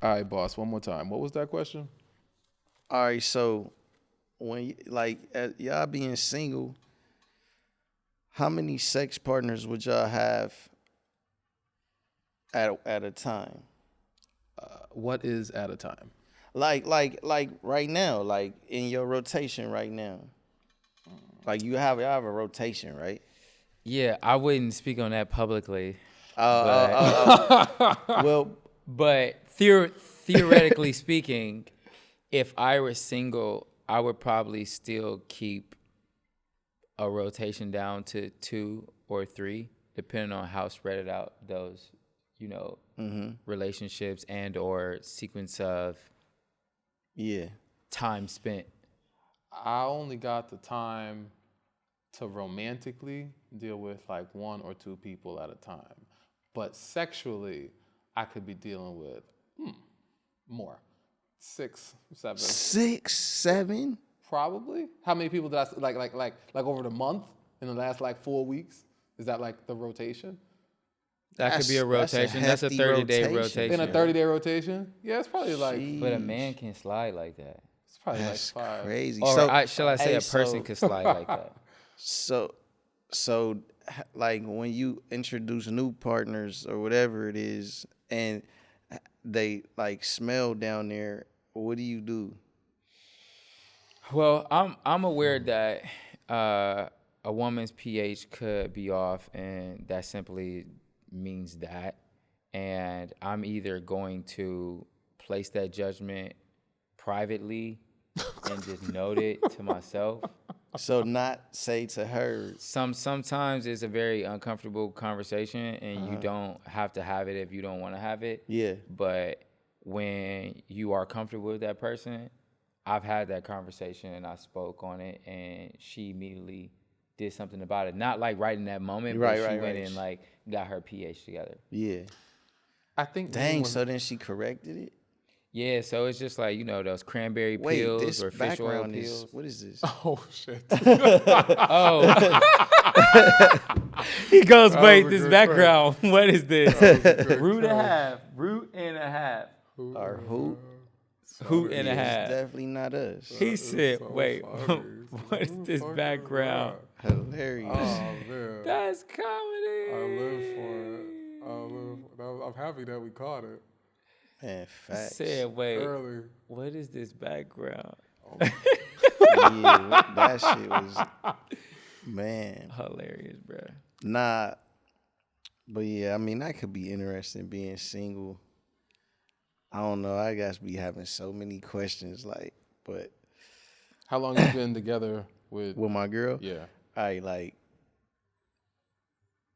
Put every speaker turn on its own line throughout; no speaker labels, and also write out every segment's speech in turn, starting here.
All right, boss. One more time. What was that question?
All right, so when y'all being single, how many sex partners would y'all have at a time?
What is at a time?
Like right now, like in your rotation right now. Like y'all have a rotation, right?
Yeah, I wouldn't speak on that publicly,
Oh,
but
well,
but theoretically speaking, if I were single, I would probably still keep a rotation down to 2 or 3, depending on how spread it out those, relationships and or sequence of
yeah.
time spent.
I only got the time to romantically deal with like 1 or 2 people at a time. But sexually, I could be dealing with more. 6, 7.
6, 7?
Probably. How many people did I like over the month in the last like 4 weeks? Is that like the rotation?
That could be a
That's a
rotation. That's a
hefty
30-day
rotation.
rotation.
In a 30-day rotation? Yeah, it's probably like
But a man can slide like that.
it's probably
That's
like 5.
crazy.
Or shall I say
hey,
a person could slide like that?
So, like when you introduce new partners or whatever it is, and they like smell down there, what do you do?
Well, I'm aware that a woman's pH could be off, and that simply means that. And I'm either going to place that judgment privately and just note it to myself.
So not say to her.
Sometimes it's a very uncomfortable conversation, and you don't have to have it if you don't want to have it.
Yeah.
But when you are comfortable with that person, I've had that conversation and I spoke on it, and she immediately did something about it. Not like right in that moment, but she went and like got her pH together.
Yeah.
I think
Dang. So then she corrected it.
Yeah, so it's just like, those cranberry pills
this
or fish oil
background
pills.
is what is this?
Oh shit.
Oh. He goes, wait, this background. What is this? Root and a half.
Or who?
Hoot and a
It's
half.
definitely not us.
He said, wait, what is this background?
Hilarious.
Oh man.
That's comedy.
I live for it. I'm happy that we caught it
Man, facts.
Said, wait,
early.
what is this background?
Yeah, that shit was, man.
Hilarious, bro.
Nah, but yeah, I mean, that could be interesting being single. I don't know. I guess be having so many questions, but
How long you been together with
my girl,
Yeah.
like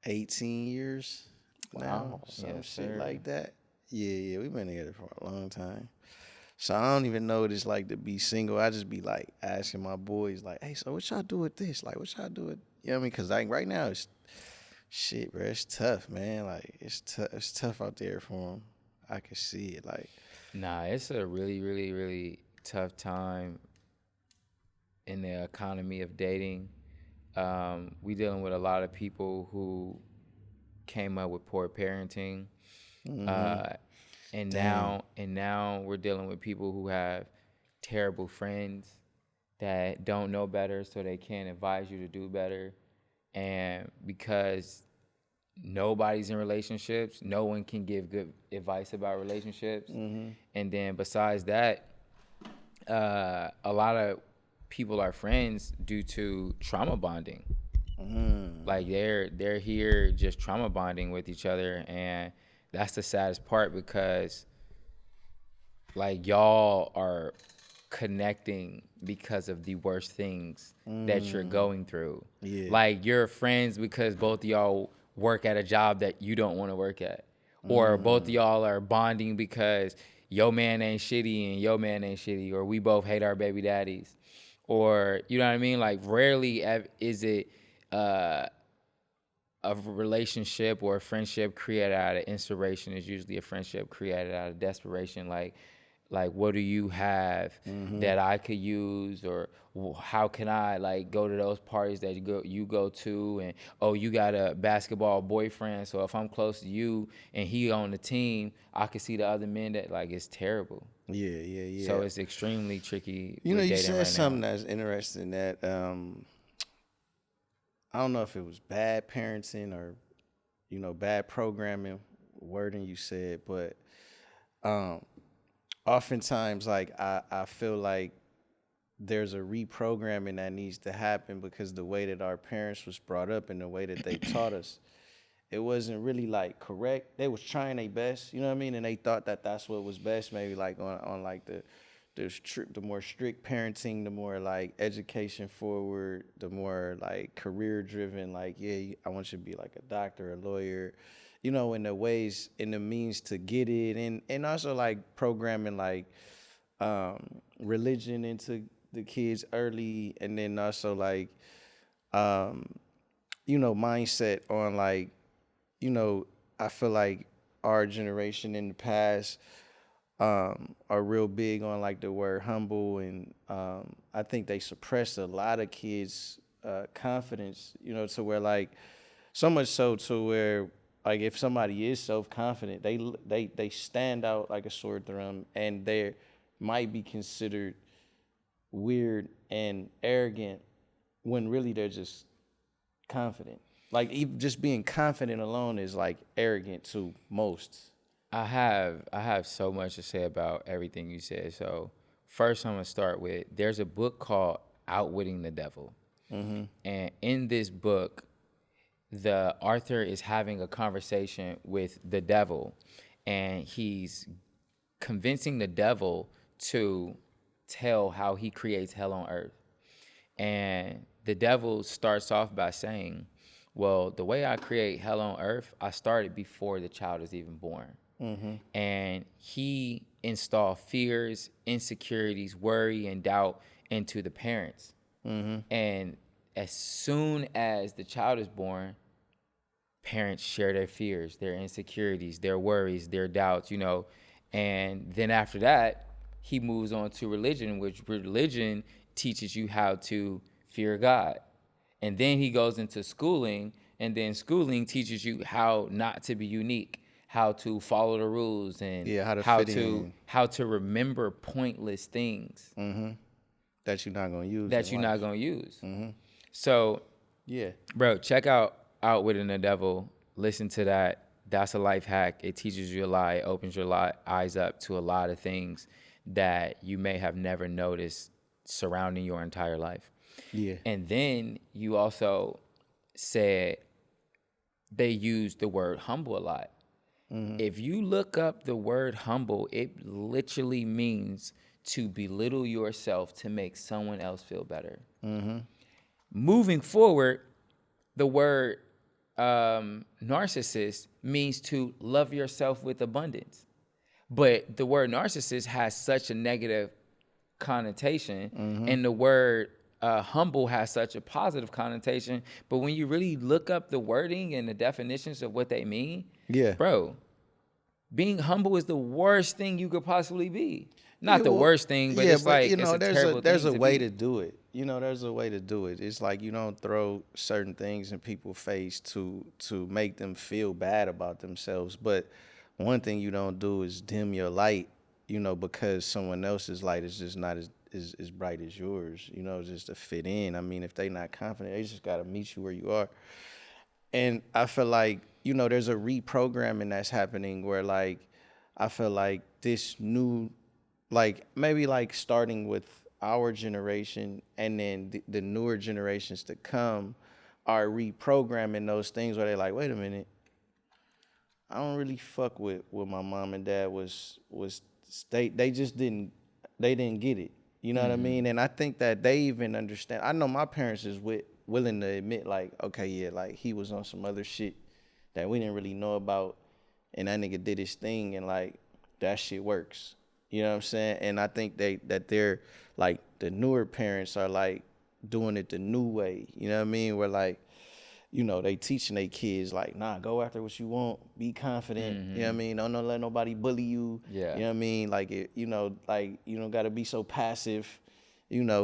18 years now, some
Yes,
shit
sir.
like that. Yeah, we've been together for a long time. So I don't even know what it's like to be single. I just be like asking my boys, like, hey, so what y'all do with this? Like, what y'all do with, you know what I mean? Because like right now, it's shit, bro. It's tough, man. Like, it's tough out there for them. I can see it. Like,
Nah, it's a really, really, really tough time in the economy of dating. We dealing with a lot of people who came up with poor parenting. And now we're dealing with people who have terrible friends that don't know better, so they can't advise you to do better. And because nobody's in relationships, no one can give good advice about relationships. And then besides that, a lot of people are friends due to trauma bonding. Like they're here just trauma bonding with each other, and that's the saddest part, because like y'all are connecting because of the worst things that you're going through.
Yeah.
Like you're friends because both of y'all work at a job that you don't want to work at. Or both of y'all are bonding because your man ain't shitty and your man ain't shitty, or we both hate our baby daddies. Or, you know what I mean? Like rarely is it a relationship or a friendship created out of inspiration. Is usually a friendship created out of desperation. Like Like, what do you have that I could use, or how can I like go to those parties that you go to, and oh, you got a basketball boyfriend, so if I'm close to you and he on the team, I can see the other men that like it's terrible.
Yeah.
So it's extremely tricky
You know,
with
you
dating
said
right
something
now.
that's interesting that I don't know if it was bad parenting or, bad programming, wording you said, but oftentimes, like, I feel like there's a reprogramming that needs to happen because the way that our parents was brought up and the way that they taught us, it wasn't really like correct. They was trying their best, you know what I mean? And they thought that that's what was best, maybe like on like the more strict parenting, the more like education forward, the more like career driven, like, yeah, I want you to be like a doctor, a lawyer, in the ways, in the means to get it. And also like programming like religion into the kids early. And then also like, mindset on like, I feel like our generation in the past are real big on like the word humble, and I think they suppress a lot of kids' confidence, to where like so much so to where like if somebody is self-confident, they stand out like a sore thumb, and they might be considered weird and arrogant when really they're just confident. Like even just being confident alone is like arrogant to most.
I have so much to say about everything you said. So first, I'm gonna start with there's a book called Outwitting the Devil, and in this book, the author is having a conversation with the devil, and he's convincing the devil to tell how he creates hell on earth. And the devil starts off by saying, well, the way I create hell on earth, I started before the child is even born. And he installed fears, insecurities, worry, and doubt into the parents. And as soon as the child is born, parents share their fears, their insecurities, their worries, their doubts, And then after that, he moves on to religion, which religion teaches you how to fear God. And then he goes into schooling, and then schooling teaches you how not to be unique, how to follow the rules, and
Yeah, how to fit in.
how to remember pointless things
That you're not gonna use
that
in
you're
life.
not gonna use. So,
Yeah.
bro, check out Outwitting the Devil. Listen to that. That's a life hack. It teaches you a lot. It opens your eyes up to a lot of things that you may have never noticed surrounding your entire life.
Yeah.
And then you also said they use the word humble a lot. If you look up the word humble, it literally means to belittle yourself to make someone else feel better. Moving forward, the word narcissist means to love yourself with abundance. But the word narcissist has such a negative connotation, and the word humble has such a positive connotation. But when you really look up the wording and the definitions of what they mean,
Yeah.
bro, being humble is the worst thing you could possibly be. Not the
well,
worst thing, but
yeah,
it's like it's a terrible
there's
thing
a
to
way
be.
to do it. There's a way to do it. It's like you don't throw certain things in people's face to make them feel bad about themselves. But one thing you don't do is dim your light, because someone else's light is just not as bright as yours, just to fit in. I mean, if they not confident, they just gotta meet you where you are. And I feel like, there's a reprogramming that's happening where like I feel like this new, like maybe like starting with our generation and then the newer generations to come are reprogramming those things where they're like, wait a minute, I don't really fuck with what my mom and dad was they just didn't get it. You know what I mean? And I think that they even understand. I know my parents is willing to admit like, okay, yeah, like he was on some other shit that we didn't really know about, and that nigga did his thing, and like that shit works. You know what I'm saying? And I think they're like the newer parents are like doing it the new way. You know what I mean? Where like they teaching their kids like, nah, go after what you want, be confident. You know what I mean? Don't let nobody bully you.
Yeah.
You know what I mean? Like like you don't gotta be so passive.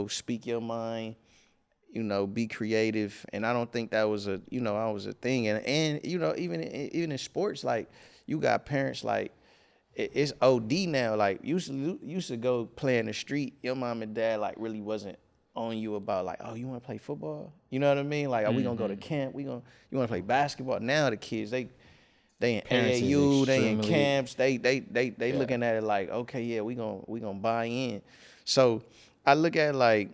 Speak your mind. Be creative. And I don't think that was I was a thing. And even in sports, like you got parents like it's OD now. Like used to go play in the street. Your mom and dad like really wasn't on you about like, oh, you want to play football? You know what I mean? Like, are we gonna go to camp? You want to play basketball? Now the kids they in
Parents is
AAU, they in
extremely-
camps. They looking at it like, okay, yeah, we gonna buy in. So I look at it like,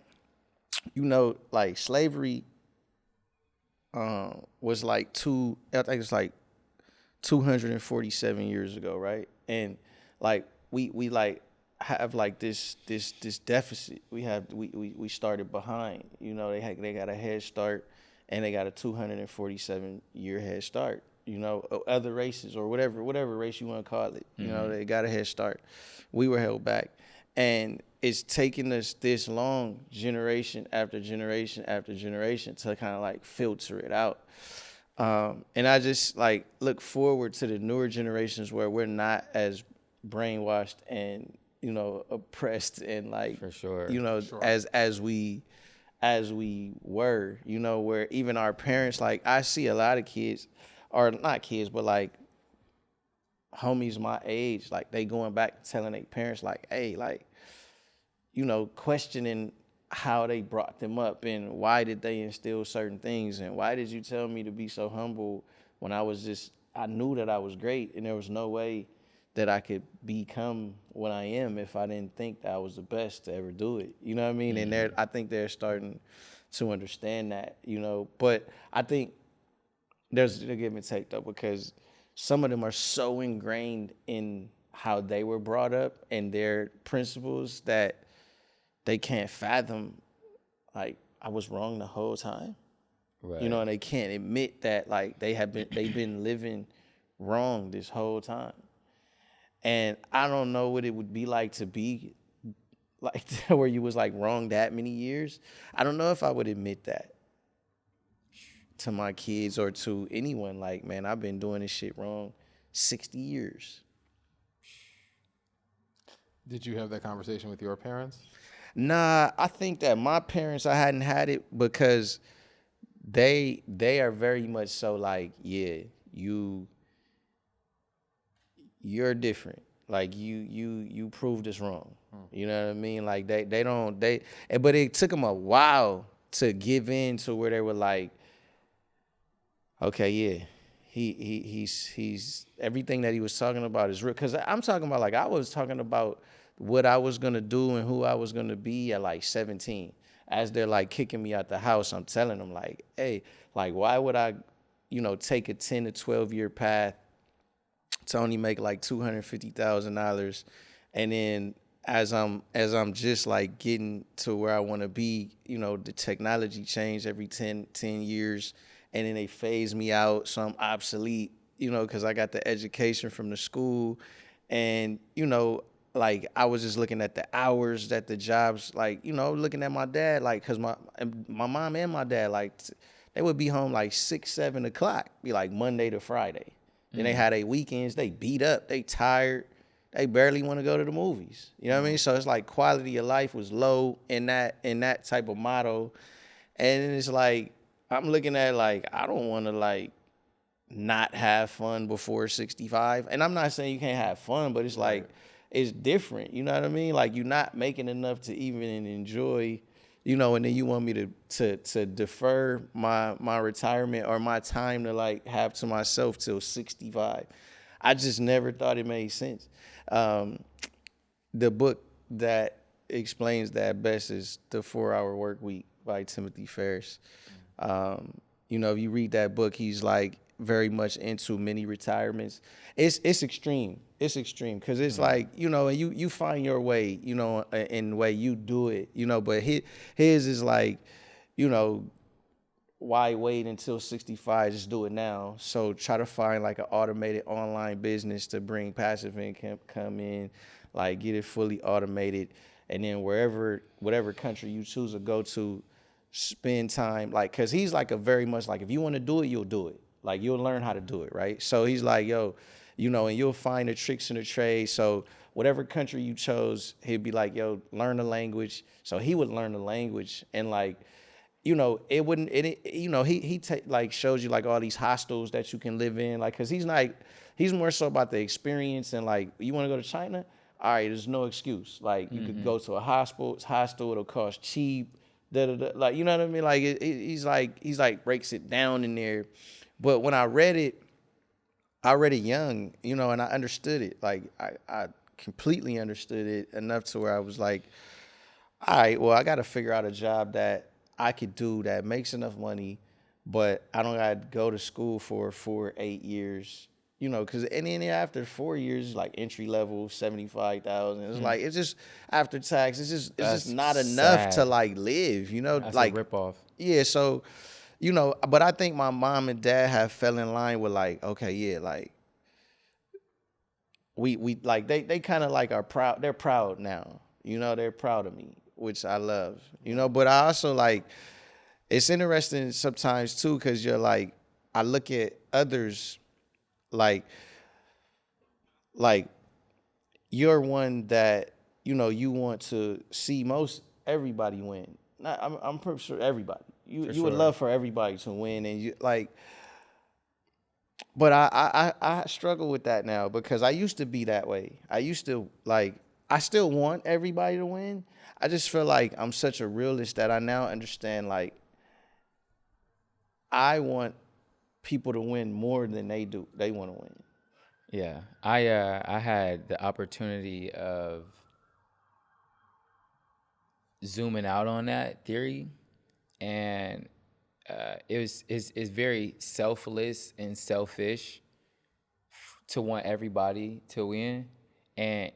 like slavery was like I think it's like 247 years ago, right? And like we like have like this deficit. We started behind. They got a head start, and they got a 247 year head start. Other races or whatever race you want to call it. They got a head start. We were held back, and it's taken us this long, generation after generation after generation, to kind of like filter it out. And I just like look forward to the newer generations where we're not as brainwashed and oppressed and like,
For sure.
as we were, where even our parents, like I see a lot of kids, or not kids, but like homies my age, like they going back telling their parents like, hey, like, questioning how they brought them up and why did they instill certain things and why did you tell me to be so humble when I knew that I was great and there was no way that I could become what I am if I didn't think that I was the best to ever do it. You know what I mean? And I think they're starting to understand that, but I think there's a give and take though, because some of them are so ingrained in how they were brought up and their principles that they can't fathom, like, I was wrong the whole time.
Right.
And they can't admit that, like, they've been living wrong this whole time. And I don't know what it would be like to be like where you was like wrong that many years. I don't know if I would admit that to my kids or to anyone. Like, man, I've been doing this shit wrong 60 years.
Did you have that conversation with your parents?
Nah, I think that my parents, I hadn't had it because they are very much so like, yeah, you're different. Like you proved us wrong. You know what I mean? Like but it took them a while to give in to where they were like, okay, yeah, he's everything that he was talking about is real. Cause I'm talking about, like, I was talking about what I was gonna do and who I was gonna be at like 17. As they're like kicking me out the house, I'm telling them like, hey, like, why would I, take a 10 to 12 year path to only make like $250,000, and then as I'm just like getting to where I want to be, the technology changed every 10 years, and then they phase me out, so I'm obsolete, because I got the education from the school, and like I was just looking at the hours that the jobs, like, looking at my dad, like, cause my mom and my dad, like, they would be home like 6, 7 o'clock, be like Monday to Friday. Then they had their weekends, they beat up, they tired, they barely want to go to the movies. You know what I mean? So it's like quality of life was low in that type of motto. And it's like, I'm looking at like, I don't want to like not have fun before 65. And I'm not saying you can't have fun, but it's like, it's different. You know what I mean? Like, you're not making enough to even enjoy, and then you want me to defer my retirement or my time to like have to myself till 65. I just never thought it made sense. The book that explains that best is The 4-Hour Work Week by Timothy Ferriss. If you read that book, he's like very much into mini retirements. It's extreme. It's extreme because it's like, and you find your way, in the way you do it, but his is like, why wait until 65? Just do it now. So try to find like an automated online business to bring passive income come in, like get it fully automated. And then whatever country you choose to go to, spend time, like, cause he's like a very much like, if you want to do it, you'll do it. Like, you'll learn how to do it, right? So he's like, yo, and you'll find the tricks in the trade. So whatever country you chose, he'd be like, yo, learn the language. So he would learn the language, and like, it wouldn't, like shows you like all these hostels that you can live in, like, cause he's more so about the experience, and like, you want to go to China? All right, there's no excuse. Like, you could go to a hostel, it'll cost cheap, like, you know what I mean? Like, he's like breaks it down in there. But when I read it young, and I understood it. Like, I completely understood it enough to where I was like, all right, well, I got to figure out a job that I could do that makes enough money, but I don't got to go to school for 8 years, because and then after 4 years, like entry level, 75,000. It's like, it's just after tax, it's just not enough to like live,
That's
like
a ripoff.
Yeah, so but I think my mom and dad have fell in line with like, okay, yeah, like we like they kind of like are proud. They're proud now, they're proud of me, which I love, But I also like, it's interesting sometimes too, because you're like, I look at others like you're one that you want to see most everybody win. Not, I'm pretty sure everybody. You would love for everybody to win, and you like. But I struggle with that now, because I used to be that way. I used to like, I still want everybody to win. I just feel like I'm such a realist that I now understand, like, I want people to win more than they do. They want to win.
Yeah, I had the opportunity of zooming out on that theory, and it's very selfless and selfish to want everybody to win, and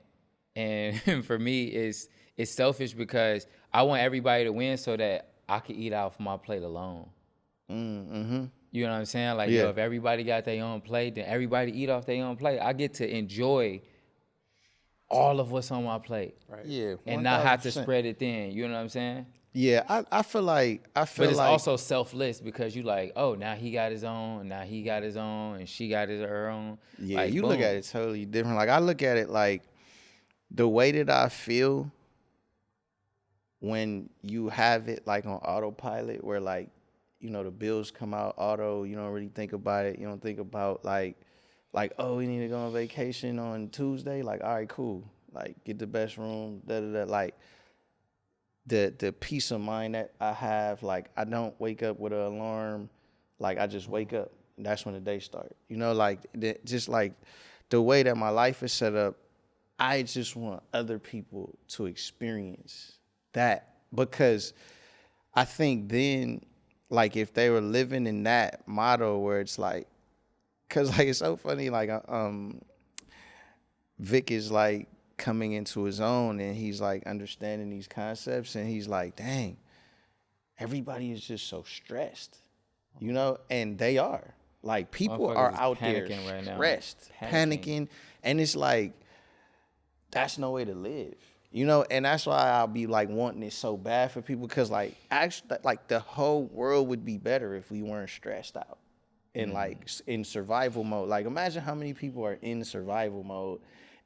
for me it's selfish because I want everybody to win so that I can eat off my plate alone.
Mm-hmm.
You know what I'm saying? Like,
Yeah.
yo, if everybody got their own plate, then everybody eat off their own plate. I get to enjoy all of what's on my plate.
Right.
Yeah,
And not have to
1000%.
spread it thin. You know what I'm saying?
Yeah, I feel like
But it's also selfless because you like, oh, now he got his own, now he got his own, and she got her own.
Yeah,
like,
you
boom.
look at it totally different. Like, I look at it like the way that I feel when you have it like on autopilot, where like, the bills come out auto, you don't really think about it. You don't think about like, oh, we need to go on vacation on Tuesday. Like, all right, cool. Like, get the best room, Like, the peace of mind that I have, like, I don't wake up with an alarm. Like, I just wake up. And that's when the day starts. Like, just like the way that my life is set up, I just want other people to experience that, because I think then, like, if they were living in that motto where it's like, cause like, it's so funny, like, Vic is like coming into his own, and he's like understanding these concepts, and he's like, dang, everybody is just so stressed, and they are. Like, people are out there
right now.
stressed, panicking, and it's like, that's no way to live. And that's why I'll be like wanting it so bad for people, because like, actually, like, the whole world would be better if we weren't stressed out and like in survival mode. Like, imagine how many people are in survival mode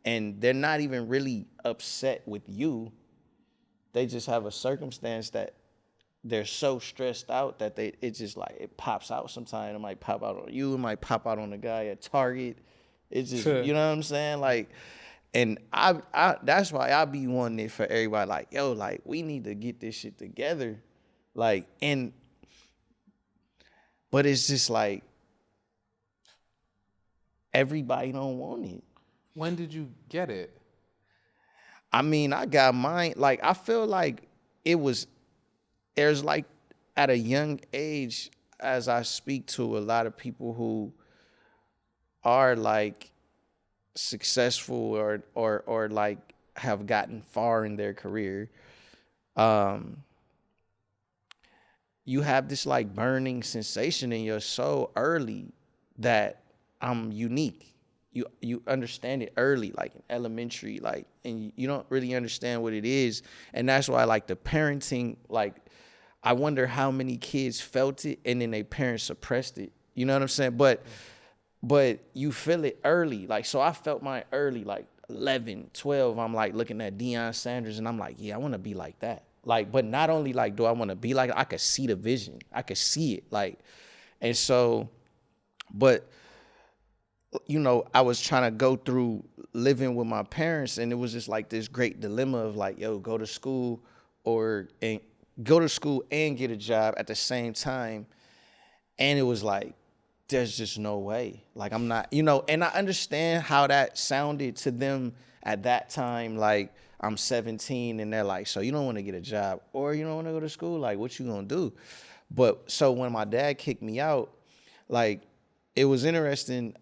and they're not even really upset with you. They just have a circumstance that they're so stressed out that it just like, it pops out sometimes. It might pop out on you. It might pop out on the guy at Target. It's just, you know what I'm saying? Like, and I that's why I be wanting it for everybody. Like, yo, like, we need to get this shit together. Like, but it's just like, everybody don't want it.
When did you get it?
I mean, I got mine. Like, I feel like there's like, at a young age, as I speak to a lot of people who are like successful or like have gotten far in their career, you have this like burning sensation in your soul early that I'm unique. You understand it early, like in elementary, like, and you don't really understand what it is. And that's why, like, the parenting, like, I wonder how many kids felt it and then their parents suppressed it. You know what I'm saying? But you feel it early. Like, so I felt mine early, like 11, 12. I'm like looking at Deion Sanders and I'm like, yeah, I want to be like that. Like, but not only like do I want to be like, I could see the vision. I could see it. Like, and so, but you know, I was trying to go through living with my parents, and it was just like this great dilemma of like, yo, go to school and go to school and get a job at the same time. And it was like, there's just no way. Like, I'm not, you know, and I understand how that sounded to them at that time. Like, I'm 17 and they're like, so you don't want to get a job or you don't want to go to school? Like, what you gonna do? But so when my dad kicked me out, like, it was interesting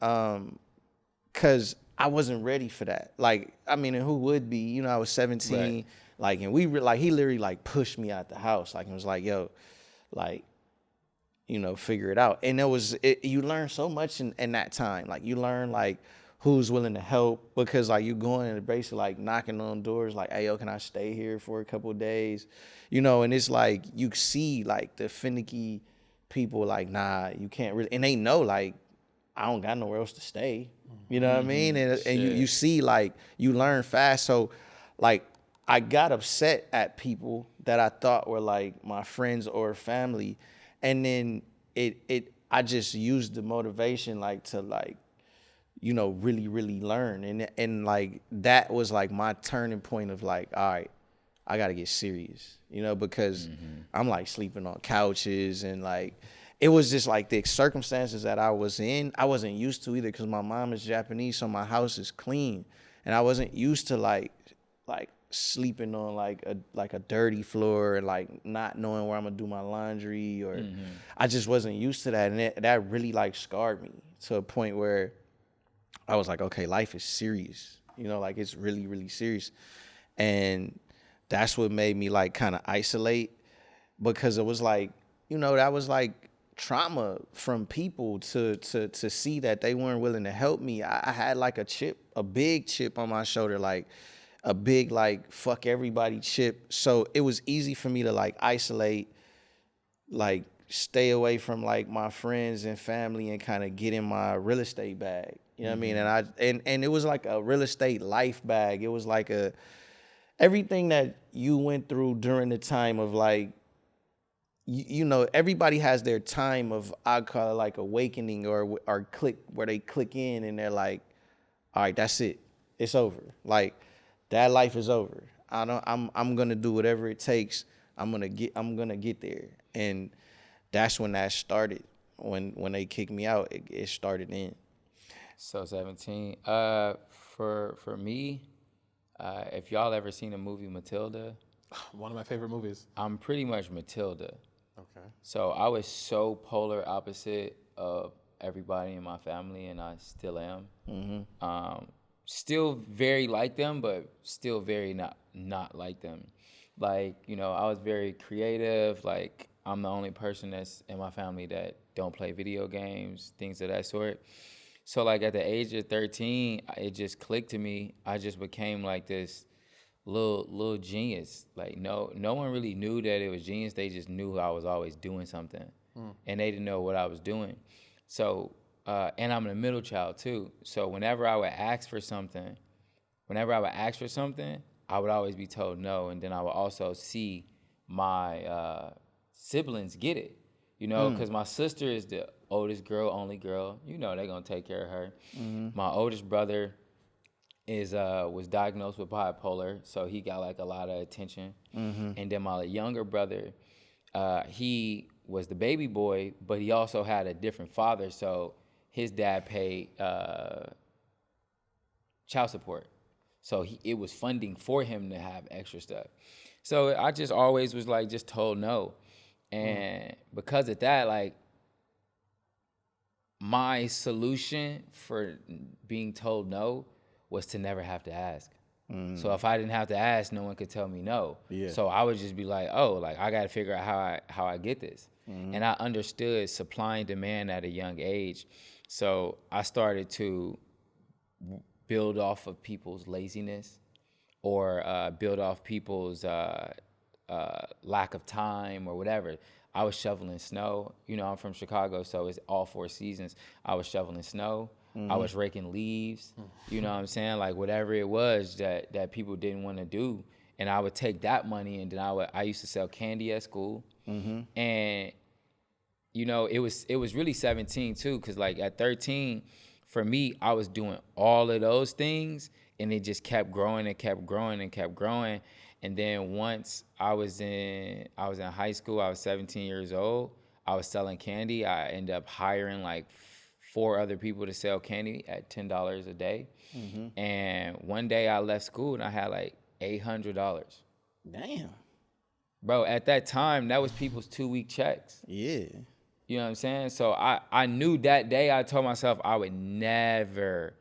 because I wasn't ready for that. Like, I mean, and who would be? You know, I was 17,
Right.
like, and he literally like pushed me out the house. Like, it was like, yo, like, you know, figure it out. And you learn so much in that time. Like, you learn like who's willing to help, because like you going and basically like knocking on doors like, hey, yo, can I stay here for a couple of days? You know, and it's like you see like the finicky people like, nah, you can't really, and they know like I don't got nowhere else to stay. You know what I mean? And you see like you learn fast. So like I got upset at people that I thought were like my friends or family, and then I just used the motivation like to like, you know, really, really learn. And like that was like my turning point of like, all right, I gotta get serious, you know, because I'm like sleeping on couches and like it was just like the circumstances that I was in, I wasn't used to either, because my mom is Japanese, so my house is clean. And I wasn't used to like sleeping on like a dirty floor and like not knowing where I'm gonna do my laundry, or I just wasn't used to that. And that really like scarred me to a point where I was like, okay, life is serious. You know, like it's really, really serious. And that's what made me like kind of isolate, because it was like, you know, that was like trauma from people to see that they weren't willing to help me. I had like a big chip on my shoulder, like a big like fuck everybody chip. So it was easy for me to like isolate, like stay away from like my friends and family and kind of get in my real estate bag. You know what I mean? And it was like a real estate life bag. It was like everything that you went through during the time of like, you know, everybody has their time of, I call it like awakening or click, where they click in and they're like, all right, that's it. It's over. Like that life is over. I'm gonna do whatever it takes. I'm gonna get there. And that's when that started. When they kicked me out, it started then.
So 17. For me, if y'all ever seen the movie Matilda,
One of my favorite movies.
I'm pretty much Matilda.
Okay.
So I was so polar opposite of everybody in my family, and I still am. Still very like them, but still very not like them. Like, you know, I was very creative. Like, I'm the only person that's in my family that don't play video games, things of that sort. So like at the age of 13, it just clicked to me. I just became like this little genius. Like no one really knew that it was genius. They just knew I was always doing something, and they didn't know what I was doing. So and I'm a middle child too. So whenever I would ask for something, I would always be told no, and then I would also see my siblings get it. You know, because my sister is the oldest girl, only girl. You know, they're gonna take care of her. My oldest brother was diagnosed with bipolar, so he got like a lot of attention. And then my younger brother, he was the baby boy, but he also had a different father, so his dad paid child support. So it was funding for him to have extra stuff. So I just always was like just told no. And because of that, like my solution for being told no was to never have to ask. So if I didn't have to ask, no one could tell me no.
Yeah.
So I would just be like, oh, like I got to figure out how I get this. And I understood supply and demand at a young age. So I started to build off of people's laziness or build off people's lack of time or whatever. I was shoveling snow. You know, I'm from Chicago, so it's all 4 seasons. I was shoveling snow. I was raking leaves. You know what I'm saying? Like whatever it was that people didn't want to do. And I would take that money and then I used to sell candy at school. And you know, it was really 17 too, because like at 13, for me, I was doing all of those things and it just kept growing and kept growing and kept growing. And then once I was in high school, I was 17 years old, I was selling candy. I ended up hiring like 4 other people to sell candy at $10 a day. And one day I left school and I had like $800.
Damn.
Bro, at that time, that was people's 2-week checks.
Yeah.
You know what I'm saying? So I knew that day, I told myself I would never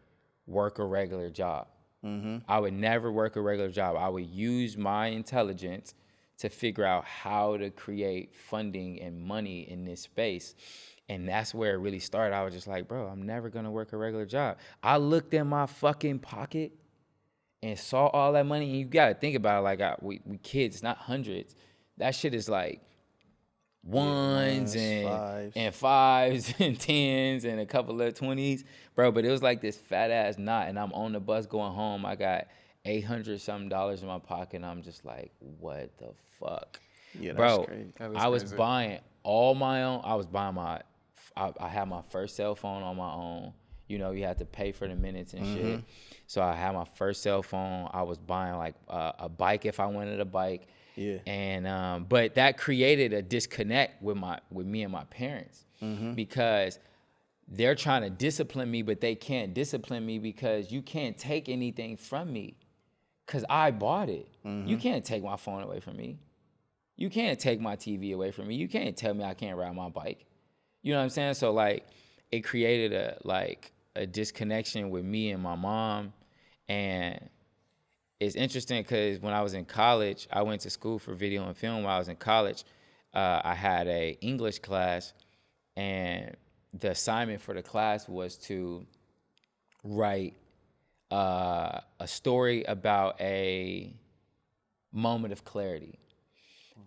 work a regular job. I would never work a regular job. I would use my intelligence to figure out how to create funding and money in this space. And that's where it really started. I was just like, bro, I'm never going to work a regular job. I looked in my fucking pocket and saw all that money. And you got to think about it like we kids, not hundreds. That shit is like ones and fives and tens and a couple of 20s, bro. But it was like this fat ass knot, and I'm on the bus going home. I got $800 something in my pocket, and I'm just like, what the fuck,
Yeah, that's
bro?
crazy.
I was buying all my own. I was buying I had my first cell phone on my own. You know, you had to pay for the minutes and shit. So I had my first cell phone. I was buying like a bike if I wanted a bike.
Yeah.
And but that created a disconnect with me and my parents because they're trying to discipline me, but they can't discipline me because you can't take anything from me because I bought it. You can't take my phone away from me. You can't take my TV away from me. You can't tell me I can't ride my bike. You know what I'm saying? So like it created a disconnection with me and my mom. And it's interesting because when I was in college, I went to school for video and film. While I was in college, I had a English class, and the assignment for the class was to write a story about a moment of clarity.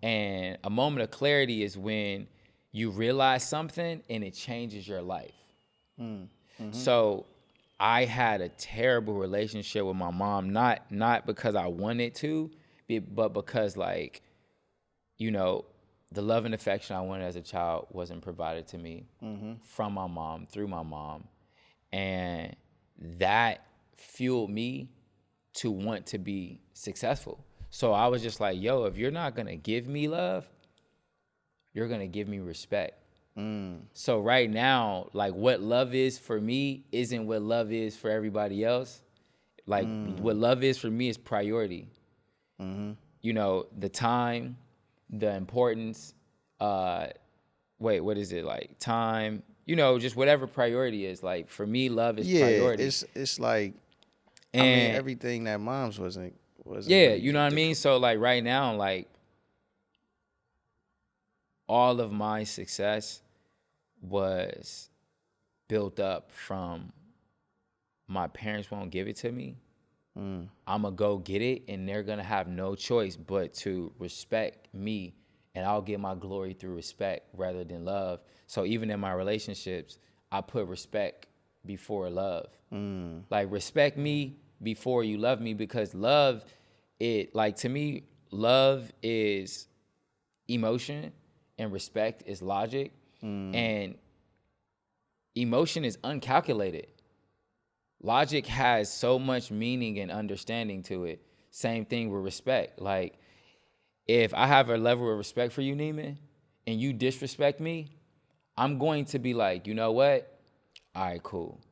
And a moment of clarity is when you realize something and it changes your life. So I had a terrible relationship with my mom, not because I wanted to, but because like, you know, the love and affection I wanted as a child wasn't provided to me from my mom, through my mom. And that fueled me to want to be successful. So I was just like, yo, if you're not going to give me love, you're going to give me respect. So right now, like what love is for me isn't what love is for everybody else. Like what love is for me is priority. You know, the time, the importance, what is it like? Time, you know, just whatever priority is. Like for me, love is priority.
It's like,
and
I mean, everything that mom's wasn't
yeah,
really
you know what I mean? So like right now, like all of my success was built up from my parents won't give it to me. I'm going to go get it, and they're going to have no choice but to respect me, and I'll get my glory through respect rather than love. So even in my relationships, I put respect before love. Like respect me before you love me, because love, to me, love is emotion and respect is logic. And emotion is uncalculated. Logic has so much meaning and understanding to it. Same thing with respect. Like, if I have a level of respect for you, Neiman, and you disrespect me, I'm going to be like, you know what? All right, cool.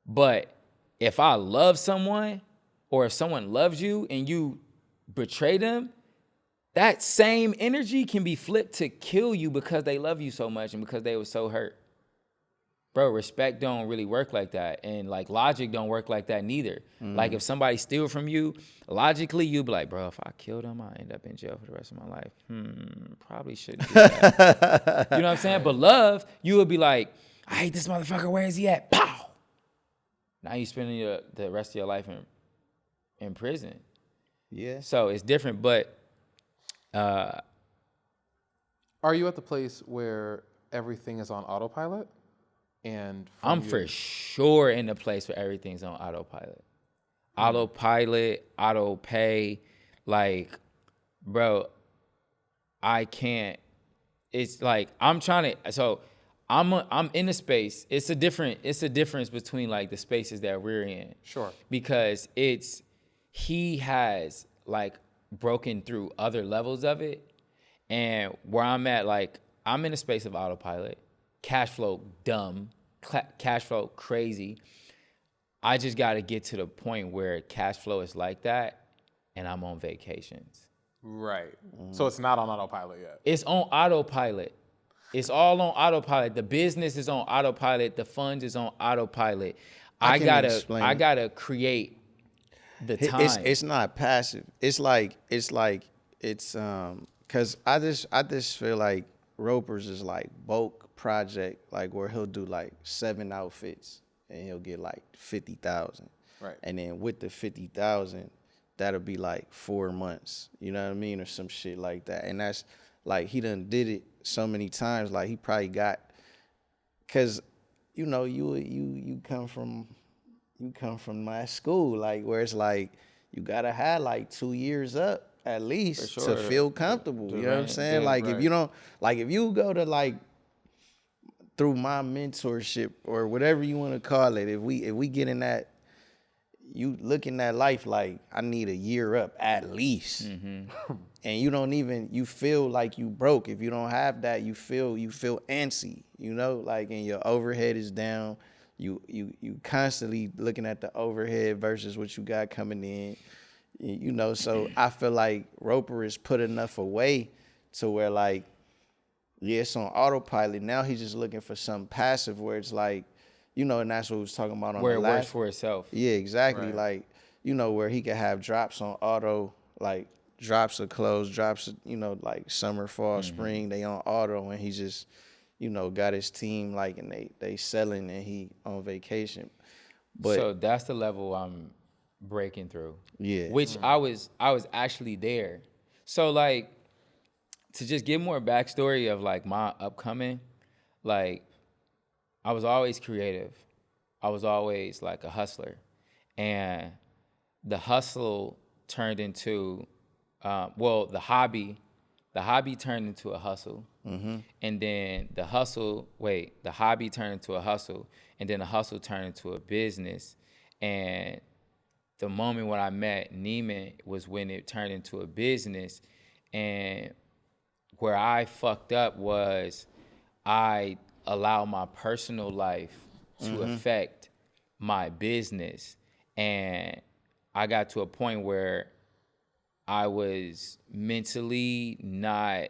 But if I love someone, or if someone loves you and you betray them, that same energy can be flipped to kill you because they love you so much and because they were so hurt. Bro, respect don't really work like that. And like logic don't work like that neither. Like if somebody steal from you, logically you'd be like, bro, if I killed him, I end up in jail for the rest of my life. Probably shouldn't do that. You know what I'm saying? But love, you would be like, I hate this motherfucker, where is he at? Pow! Now you spending the rest of your life in prison.
Yeah.
So it's different, but
Are you at the place where everything is on autopilot? And
I'm for sure in the place where everything's on autopilot. Autopilot, auto pay, like, bro, I can't. It's like I'm trying to. So I'm in a space. It's a difference between like the spaces that we're in.
Sure.
Because he has like broken through other levels of it, and where I'm at, like I'm in a space of autopilot, cash flow dumb, cash flow crazy. I just got to get to the point where cash flow is like that, and I'm on vacations.
Right. So it's not on autopilot yet.
It's on autopilot. It's all on autopilot. The business is on autopilot. The funds is on autopilot. I gotta create the time.
It's not passive. It's cause I just feel like Roper's is like bulk project, like where he'll do like 7 outfits and he'll get like 50,000.
Right.
And then with the 50,000, that'll be like 4 months. You know what I mean? Or some shit like that. And that's like he done did it so many times. Like he probably got, cause you know you come from my school, like where it's like you gotta have like 2 years up at least to feel comfortable. You know what I'm saying? Like if you don't, like if you go to like through my mentorship or whatever you want to call it, if we get in that, you looking at life like I need a year up at least. Mm-hmm. And you feel like you broke. If you don't have that, you feel antsy, you know, like, and your overhead is down. You constantly looking at the overhead versus what you got coming in, you know. So I feel like Roper is put enough away to where like, yeah, it's on autopilot. Now he's just looking for something passive where it's like, you know, and that's what we was talking about on
where
the
it
last.
Works for itself.
Yeah, exactly.
Right.
Like, you know, where he could have drops on auto, like drops of clothes, drops of, you know, like summer, fall, spring, they on auto, and he just, you know, got his team like, and they selling, and he on vacation. But
so that's the level I'm breaking through.
Yeah.
Which I was actually there. So like, to just give more backstory of like my upcoming, like I was always creative. I was always like a hustler. And the hustle turned into, the hobby turned into a hustle. Mm-hmm. And then the hobby turned into a hustle. And then the hustle turned into a business. And the moment when I met Neiman was when it turned into a business. And where I fucked up was I allowed my personal life to affect my business. And I got to a point where I was mentally not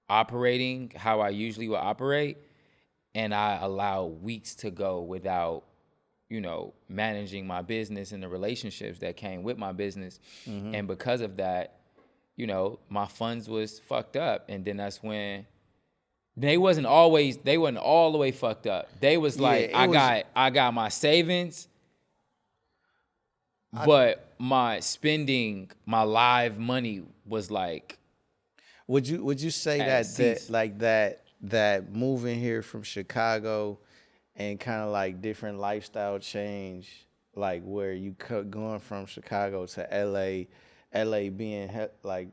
operating how I usually would operate. And I allowed weeks to go without, you know, managing my business and the relationships that came with my business. Mm-hmm. And because of that, you know, my funds was fucked up. And then that's when they wasn't all the way fucked up. They was like, I got my savings, but my spending, my live money was like.
Would you say that moving here from Chicago and kind of like different lifestyle change, like where you going from Chicago to LA being like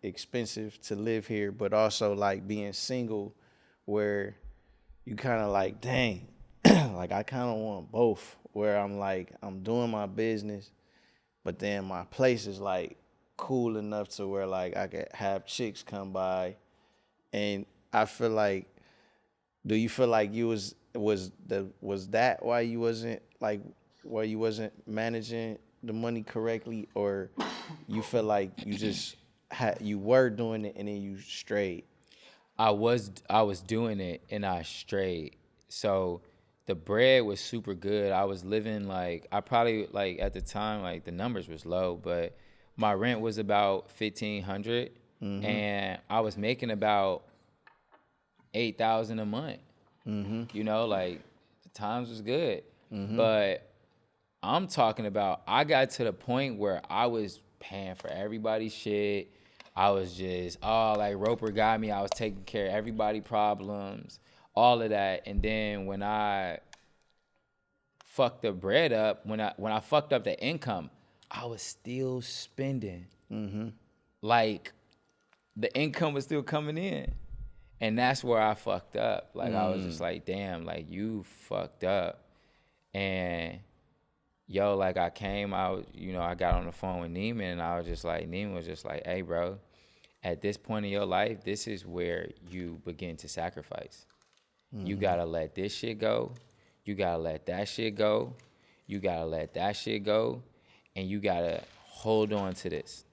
expensive to live here, but also like being single, where you kind of like, dang, like I kind of want both, where I'm like, I'm doing my business, but then my place is like cool enough to where like I could have chicks come by. And I feel like, do you feel like you was that why you wasn't managing the money correctly, or you feel like you just you were doing it and then you strayed?
I was doing it and I strayed. So the bread was super good. I was living like, I probably like at the time, like the numbers was low, but my rent was about $1,500 and I was making about $8,000 a month. Mm-hmm. You know, like the times was good. Mm-hmm. But I'm talking about, I got to the point where I was paying for everybody's shit. I was just, oh, like Roper got me. I was taking care of everybody's problems, all of that. And then when I fucked the bread up, when I fucked up the income, I was still spending. Like the income was still coming in. And that's where I fucked up. Like I was just like, damn, like you fucked up. And yo, like I came out, you know, I got on the phone with Neiman and I was just like, Neiman was just like, hey bro, at this point in your life, this is where you begin to sacrifice. You gotta let this shit go. You gotta let that shit go. You gotta let that shit go. And you gotta hold on to this.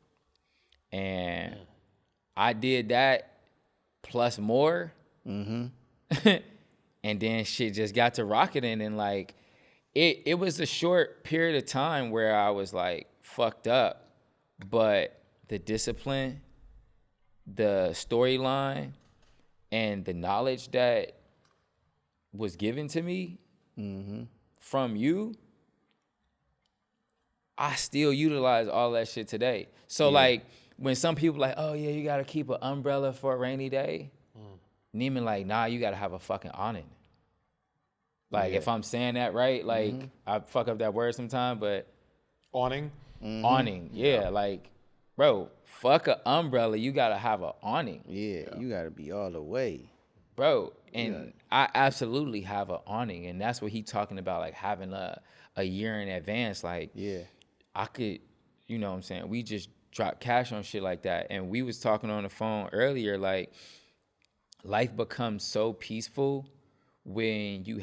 And I did that plus more. And then shit just got to rocketing. And like, it was a short period of time where I was like fucked up. But the discipline, the storyline, and the knowledge that was given to me from you, I still utilize all that shit today. So like when some people like, oh yeah, you gotta keep an umbrella for a rainy day. Neiman like, nah, you gotta have a fucking awning. Like if I'm saying that right, like I fuck up that word sometime, but
Awning.
awning, yeah, like bro, fuck an umbrella, you gotta have an awning.
Yeah, you gotta be all the way.
Bro, and I absolutely have an awning, and that's what he talking about, like having a year in advance. Like, I could, you know what I'm saying? We just drop cash on shit like that. And we was talking on the phone earlier, like, life becomes so peaceful when you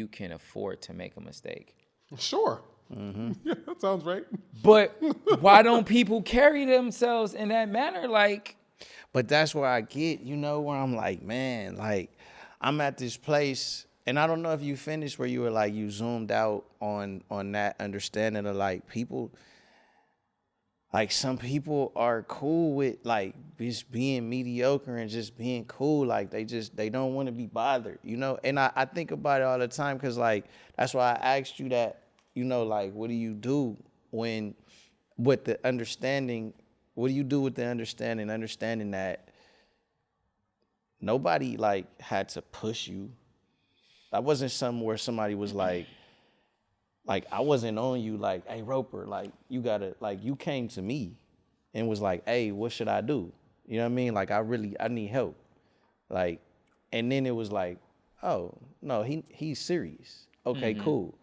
can afford to make a mistake.
Sure. Yeah, that sounds right.
But why don't people carry themselves in that manner? Like,
But that's where I get, you know, where I'm like, man, like I'm at this place, and I don't know if you finished where you were like you zoomed out on that understanding of like people, like some people are cool with like just being mediocre and just being cool, like they don't want to be bothered, you know. And I think about it all the time because like that's why I asked you that, you know, like what do you do when with the understanding. What do you do with the understanding that nobody like had to push you? That wasn't something where somebody was like I wasn't on you like, hey Roper, like you gotta, like you came to me and was like, hey, what should I do? You know what I mean? Like I need help. Like, and then it was like, oh no, he's serious. Okay, cool.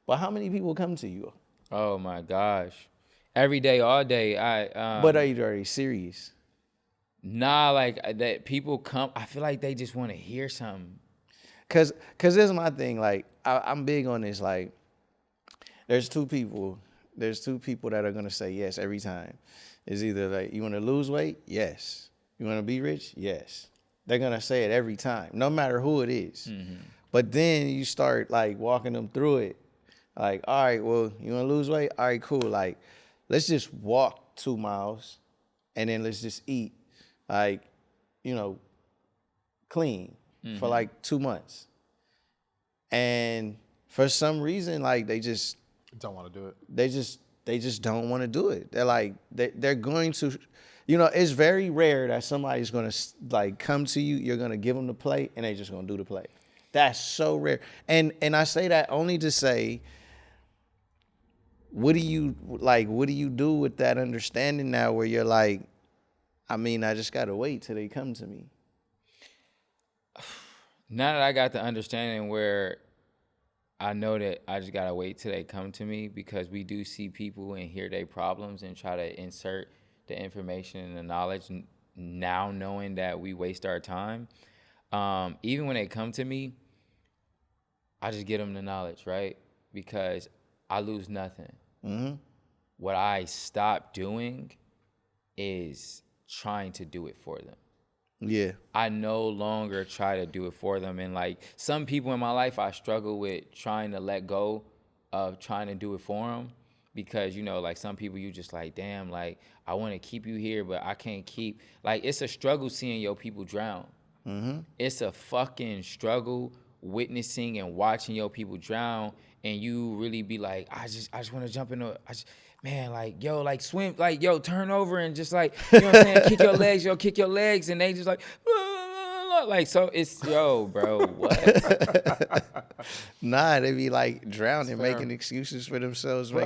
But how many people come to you?
oh my gosh. Every day, all day,
But are you already serious?
nah, like that people come, I feel like they just want to hear something.
Cause this is my thing. Like I'm big on this. Like there's two people that are gonna say yes every time. It's either like you want to lose weight, yes. You want to be rich, yes. They're gonna say it every time, no matter who it is. But then you start like walking them through it. Like, all right, well, you want to lose weight? All right, cool. Like, let's just walk 2 miles, and then let's just eat, like, you know, clean for like 2 months. And for some reason, like they just
Don't want to do it.
they just don't want to do it. They're like they're going to, you know, it's very rare that somebody's gonna like come to you. You're gonna give them the play, and they're just gonna do the play. That's so rare. And I say that only to say, what do you do with that understanding now where you're like, I mean, I just gotta wait till they come to me.
Now that I got the understanding where I know that I just gotta wait till they come to me, because we do see people and hear their problems and try to insert the information and the knowledge, now knowing that we waste our time. Even when they come to me, I just get them the knowledge, right? Because I lose nothing. What I stop doing is trying to do it for them.
Yeah.
I no longer try to do it for them. And like some people in my life, I struggle with trying to let go of trying to do it for them, because, you know, like some people you just like, damn, like I want to keep you here, but I can't keep, like it's a struggle seeing your people drown. It's a fucking struggle witnessing and watching your people drown and you really be like, I just want to jump in man, like, yo, like swim, like, yo, turn over and just like, you know what I'm saying, kick your legs, and they just like, like, so it's, yo, bro, what?
Nah, they be like drowning,
fair.
making excuses for themselves,
Bro.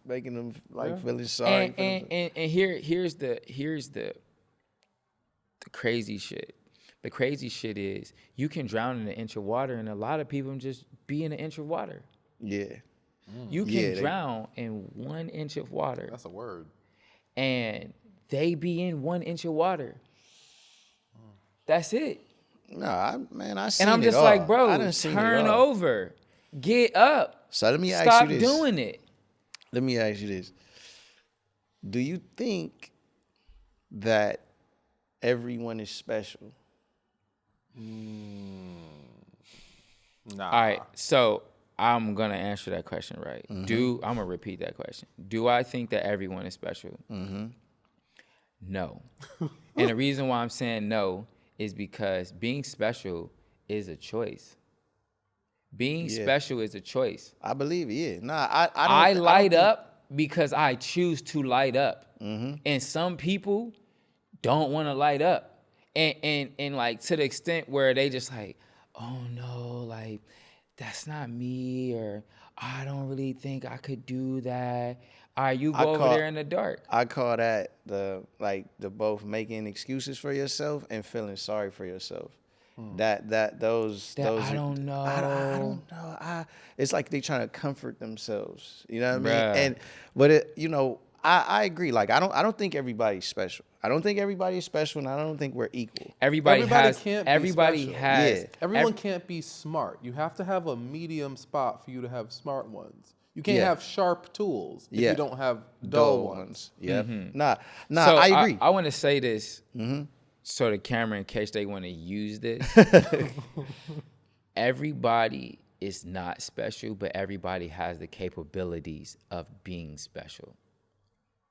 making them like
Yeah.
feeling sorry for themselves.
And here's the crazy shit. The crazy shit is you can drown in an inch of water, and a lot of people just be in an inch of water.
Yeah.
You can
Yeah,
drown in 1 inch of water,
That's a word.
and they be in 1 inch of water. That's it.
No, I seen
And I'm
it
just
all.
like,
I
bro,
done seen it
turn
all.
over, get up.
So let me ask
Stop
you this.
doing it.
Let me ask you this. Do you think that everyone is special?
Nah.
All right, so I'm gonna answer that question right.
Mm-hmm.
I'm gonna repeat that question. Do I think that everyone is special?
Mm-hmm.
No. And the reason why I'm saying no is because being special is a choice. Being special is a choice.
I believe it. Yeah. Nah,
I
don't
light
think-
up because I choose to light up.
Mm-hmm.
And some people don't want to light up. And like to the extent where they just like, oh no, like that's not me, or I don't really think I could do that. All right, you go over there in the dark.
I call that the both making excuses for yourself and feeling sorry for yourself. Those
I don't know.
I don't know. It's like they trying to comfort themselves. You know what I
Bruh.
mean? But I agree. Like I don't think everybody's special. I don't think everybody is special, and I don't think we're equal.
Everybody has.
can't be
Everybody
special.
has.
Yeah.
Everyone can't be smart. You have to have a medium spot for you to have smart ones. You can't
Yeah.
have sharp tools if
Yeah.
you don't have dull ones.
Yep.
Mm-hmm.
Nah,
So
I agree.
I want to say this
Mm-hmm.
so the camera, in case they want to use this. Everybody is not special, but everybody has the capabilities of being special.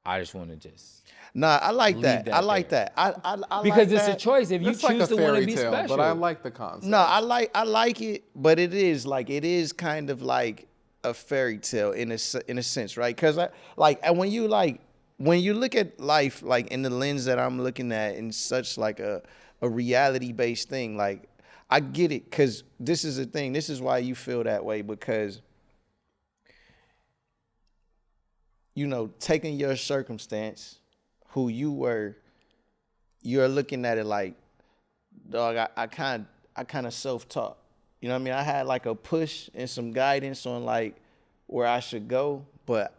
I just want to just
Nah, I like
Leave
that.
that
I like
there.
that. I
because
like
it's
that.
a choice. If you
It's like
choose
a
to want to
fairy
be
tale,
special,
but I like the concept.
No, I like it, but it is kind of like a fairy tale in a sense, right? Because and when you look at life like in the lens that I'm looking at in such like a reality based thing, like I get it, because this is the thing. This is why you feel that way, because taking your circumstance, who you were, you're looking at it like, dog, I kind of self-taught. You know what I mean? I had like a push and some guidance on like where I should go, but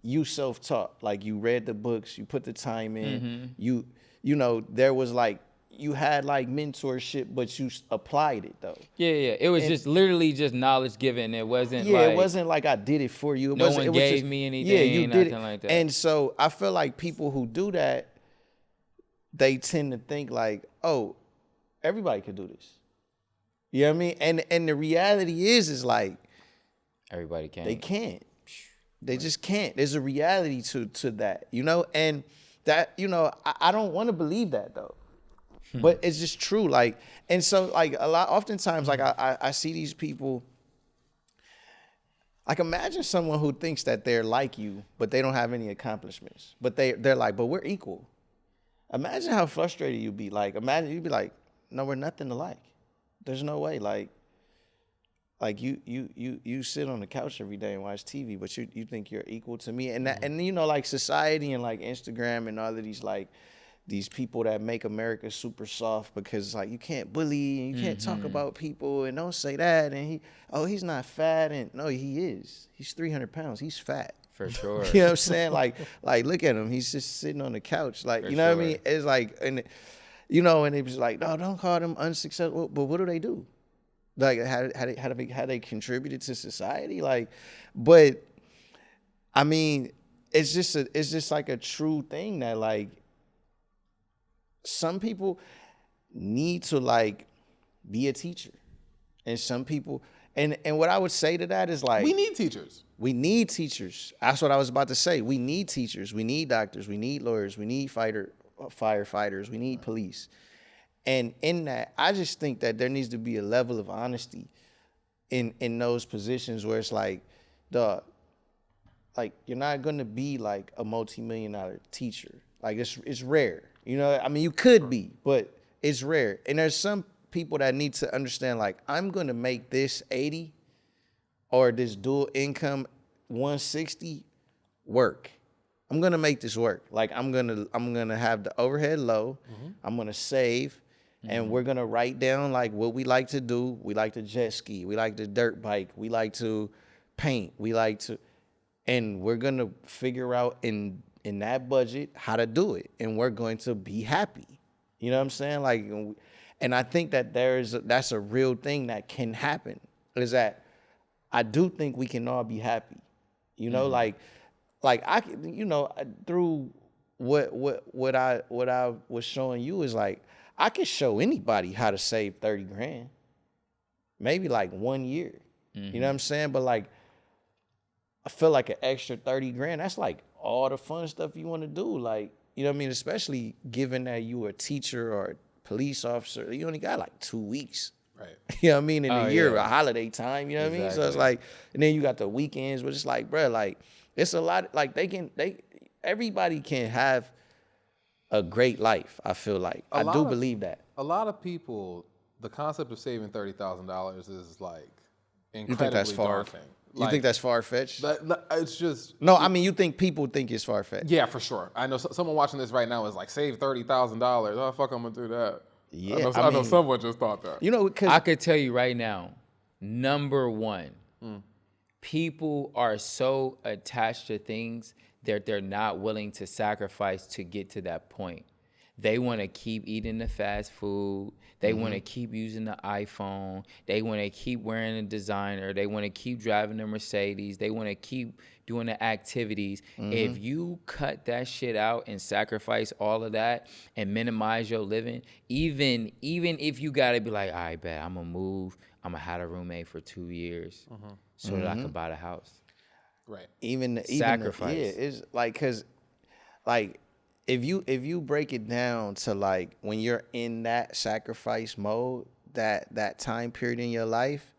you self-taught. Like you read the books, you put the time in, there was like, you had like mentorship, but you applied it though.
yeah. It was just literally just knowledge given. It wasn't
It wasn't like I did it for you.
No one gave me anything.
Yeah, you did it
nothing like that.
And so I feel like people who do that, they tend to think like, oh, everybody could do this. You know what I mean? And the reality is like
everybody can.
they can't. They just can't. There's a reality to that, and that, I don't want to believe that though. But it's just true. Like, and so like oftentimes, like I see these people, like imagine someone who thinks that they're like you, but they don't have any accomplishments. But they're like, but we're equal. Imagine how frustrated you'd be. Like, imagine you'd be like, no, we're nothing alike. There's no way. Like you sit on the couch every day and watch TV, but you think you're equal to me. And that, and like society and like Instagram and all of these like these people that make America super soft, because it's like you can't bully and you can't talk about people and don't say that, and he's not fat, and no, he is. He's 300 pounds. He's fat.
For sure.
You know what I'm saying? Like look at him. He's just sitting on the couch. Like,
For
you know what I
sure.
mean? It's like, and it was like, no, don't call them unsuccessful. But what do they do? Like, how they contributed to society? Like, but I mean, it's just like a true thing that like some people need to like be a teacher, and some people, and what I would say to that is like,
We need teachers.
we need teachers. That's what I was about to say. We need teachers. We need doctors. We need lawyers. We need firefighters. We need police. And in that, I just think that there needs to be a level of honesty in those positions where it's like, dog, like you're not gonna be like a multi-million-dollar teacher. Like it's rare. You know, I mean, you could be, but it's rare. And there's some people that need to understand, like, I'm gonna make this 80 or this dual income 160 work. I'm gonna make this work. Like I'm gonna have the overhead low. I'm gonna save, and we're gonna write down like what we like to do. We like to jet ski. We like to dirt bike. We like to paint. We like to, and we're gonna figure out in that budget how to do it, and we're going to be happy. You know what I'm saying? Like, and I think that that's a real thing that can happen. Is that I do think we can all be happy. You know, like I, you know, through what I was showing you is like I could show anybody how to save 30 grand, maybe like 1 year. You know what I'm saying? But like I feel like an extra 30 grand, that's like all the fun stuff you want to do. Like, you know what I mean? Especially given that you a teacher or a police officer, you only got like 2 weeks.
Right.
You know what I mean? In a year,
yeah.
a holiday time, you know what I mean? So it's
Exactly.
like, and then you got the weekends, but it's like, bro, like, it's a lot, like, everybody can have a great life, I feel like. I do believe that.
A lot of people, the concept of saving $30,000 is like incredibly
You think that's far?
daunting.
You think that's far-fetched?
It's just
No, I mean, you think people think it's far-fetched?
yeah, for sure. I know someone watching this right now is like, save $30,000. Oh fuck, I'm gonna do that.
Yeah,
I know someone just thought that.
You know, because
I could tell you right now, number one, people are so attached to things that they're not willing to sacrifice to get to that point. They want to keep eating the fast food. They want to keep using the iPhone. They want to keep wearing a designer. They want to keep driving the Mercedes. They want to keep doing the activities. If you cut that shit out and sacrifice all of that and minimize your living, even if you got to be like, all right, bet, I'm going to move. I'm going to have a roommate for 2 years so that I can buy the house.
Right.
even
Sacrifice.
yeah, it's like, because like if you break it down to like when you're in that sacrifice mode, that time period in your life,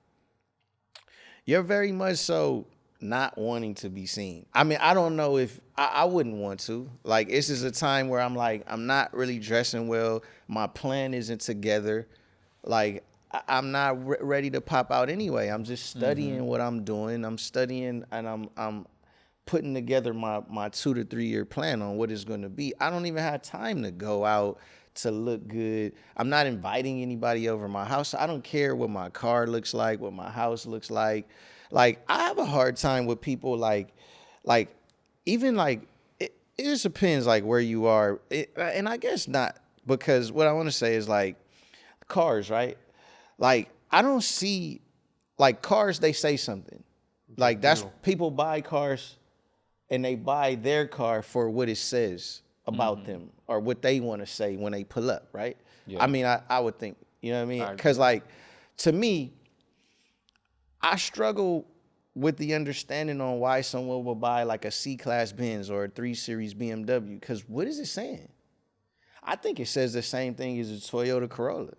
you're very much so not wanting to be seen. I mean, I don't know if I wouldn't want to. Like, this is a time where I'm like, I'm not really dressing well. My plan isn't together. Like, I'm not ready to pop out anyway. I'm just studying what I'm doing. I'm studying and I'm putting together my 2 to 3 year plan on what it's going to be. I don't even have time to go out to look good. I'm not inviting anybody over my house. I don't care what my car looks like, what my house looks like. Like, I have a hard time with people like even like it just depends like where you are. And I guess not, because what I want to say is like cars, right? Like, I don't see, like, cars, they say something. Like, that's, people buy cars and they buy their car for what it says about them or what they want to say when they pull up, right?
Yeah.
I mean, I would think, you know what I mean? Because, like, to me, I struggle with the understanding on why someone will buy, like, a C-Class Benz or a 3 Series BMW, because what is it saying? I think it says the same thing as a Toyota Corolla.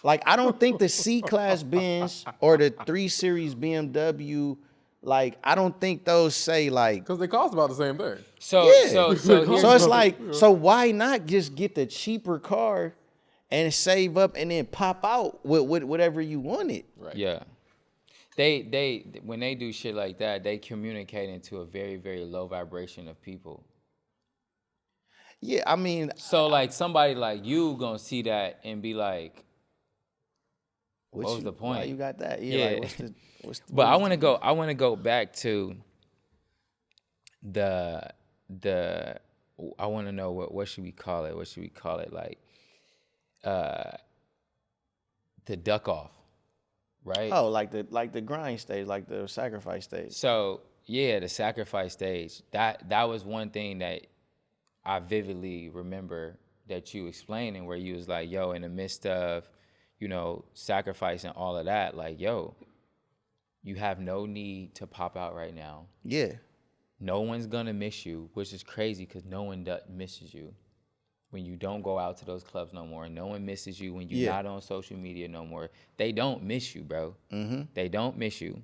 Like, I don't think the C-Class Benz or the 3 Series BMW, like, I don't think those say, like...
Because they cost about the same thing.
So here's
So it's like, so why not just get the cheaper car and save up and then pop out with whatever you wanted?
Right.
Yeah. They when they do shit like that, they communicate into a very, very low vibration of people.
Yeah, I mean...
So, like, somebody like you gonna see that and be like, what was the point?
Why you got that?
Yeah.
Like, what's the
But I want to go back to the I want to know what should we call it? What should we call it? Like the duck off, right?
Oh, like the grind stage, like the sacrifice stage.
So, yeah, the sacrifice stage. That was one thing that I vividly remember that you explaining, where you was like, yo, in the midst of, you know, sacrificing all of that, like, yo, you have no need to pop out right now.
Yeah.
No one's gonna miss you, which is crazy because no one misses you. when you don't go out to those clubs no more, no one misses you when you're not on social media no more. They don't miss you, bro. They don't miss you.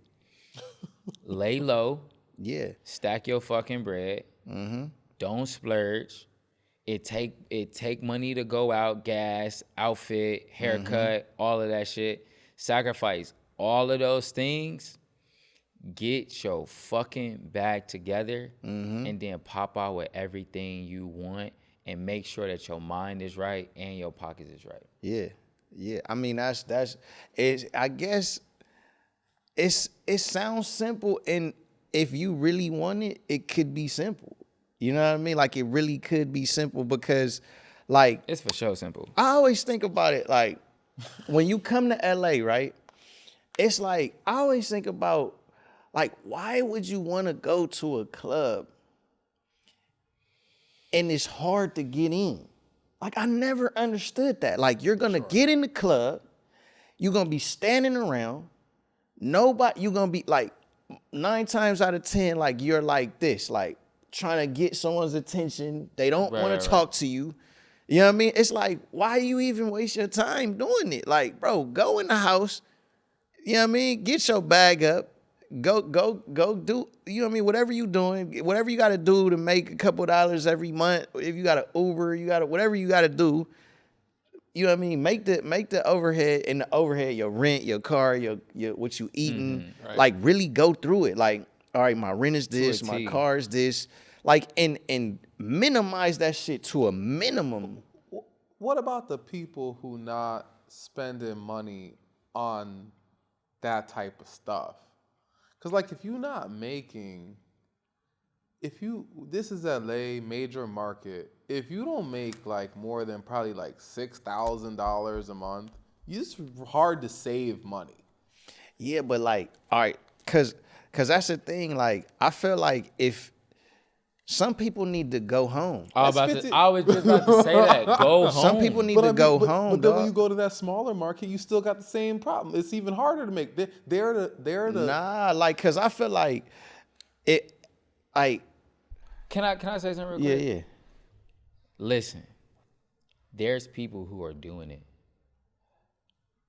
Lay low.
Yeah.
Stack your fucking bread. Don't splurge. It take money to go out, gas, outfit, haircut, all of that shit. Sacrifice all of those things. Get your fucking bag together and then pop out with everything you want and make sure that your mind is right and your pockets is right.
Yeah. Yeah. I mean, that's I guess it sounds simple, and if you really want it, it could be simple. You know what I mean? Like, it really could be simple because, like,
It's for sure simple.
I always think about it, like, when you come to LA, right? It's like, I always think about, like, why would you want to go to a club and it's hard to get in? Like, I never understood that. Like, you're going to get in the club, you're going to be standing around, you're going to be, like, 9 times out of 10, like, you're like this, like, trying to get someone's attention. They don't want to talk to you. You know what I mean? It's like, why you even waste your time doing it? Like, bro, go in the house, you know what I mean? Get your bag up. Go do, you know what I mean? Whatever you doing, whatever you got to do to make a couple dollars every month. If you got to Uber, you got to, whatever you got to do, you know what I mean? Make the overhead, and the overhead, your rent, your car, your what you eating, like, really go through it. Like, all right, my rent is this, my car is this, like, and minimize that shit to a minimum.
What about the people who not spending money on that type of stuff? Because, like, if you're not making, this is LA, major market, if you don't make, like, more than probably, like, $6,000 a month, it's hard to save money.
Yeah, but, like, all right, because that's the thing, like, I feel like if some people need to go home.
I was just about to say that. Go home.
Some people need to go home.
But then when you go to that smaller market, you still got the same problem. It's even harder to make. They're the
Nah, like, cause I feel like it. Like,
can I say something real quick?
Yeah.
Listen, there's people who are doing it.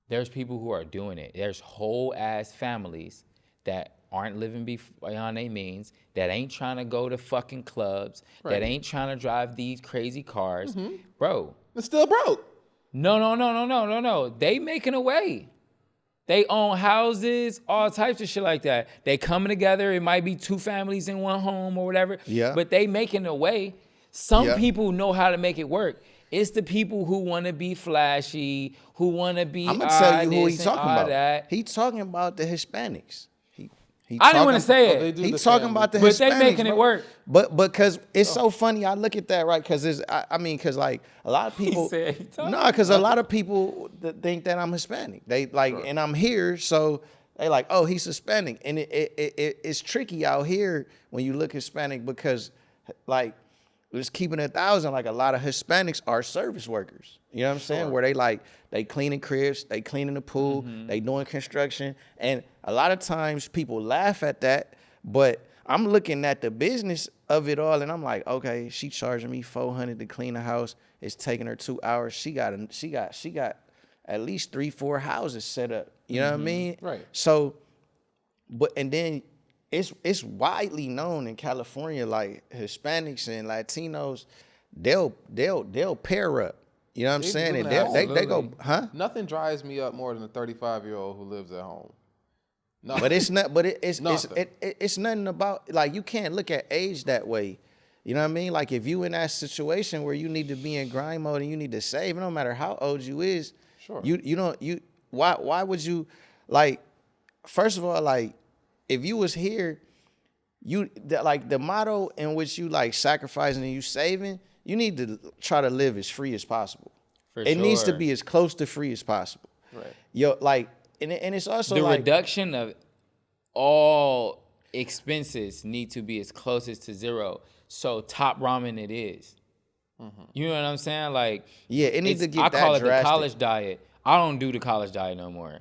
There's whole ass families that aren't living beyond their means, that ain't trying to go to fucking clubs, that ain't trying to drive these crazy cars. Bro.
They're still broke.
No. They making a way. They own houses, all types of shit like that. They coming together. It might be 2 families in one home or whatever.
Yeah.
But they making a way. Some people know how to make it work. It's the people who want to be flashy, who want to be
I'm gonna tell you who he's talking about.
That.
He talking about the Hispanics.
I didn't want to say it.
He's talking about the Hispanics.
But they making it work.
But because it's so funny, I look at that, right? Because because like a lot of people, because a lot of people think that I'm Hispanic. They like, and I'm here, so they like, oh, he's Hispanic, and it's tricky out here when you look Hispanic because, like, just keeping it 1,000, like, a lot of Hispanics are service workers. You know what I'm saying? Where they cleaning cribs, they cleaning the pool, they doing construction. And a lot of times people laugh at that, but I'm looking at the business of it all, and I'm like, okay, she charging me $400 to clean the house. It's taking her 2 hours. She got at least 3-4 houses set up. You know what I mean?
Right.
So, and then it's widely known in California, like, Hispanics and Latinos, they'll pair up. You know what I'm saying? And they go, huh?
Nothing drives me up more than a 35-year-old who lives at home. Nothing.
But it's not. But it's
Nothing.
it's nothing about, like, you can't look at age that way. You know what I mean? Like, if you in that situation where you need to be in grind mode and you need to save, no matter how old you is, why would you, like, first of all, like, if you was here, like, the motto in which you, like, sacrificing and you saving, you need to try to live as free as possible. It needs to be as close to free as possible.
Right.
Like, and it's also
the
like,
reduction of all expenses need to be as close as to zero. So top ramen it is. You know what I'm saying? Like,
yeah, it needs to get that
I call it
drastic.
the college diet. I don't do the college diet no more.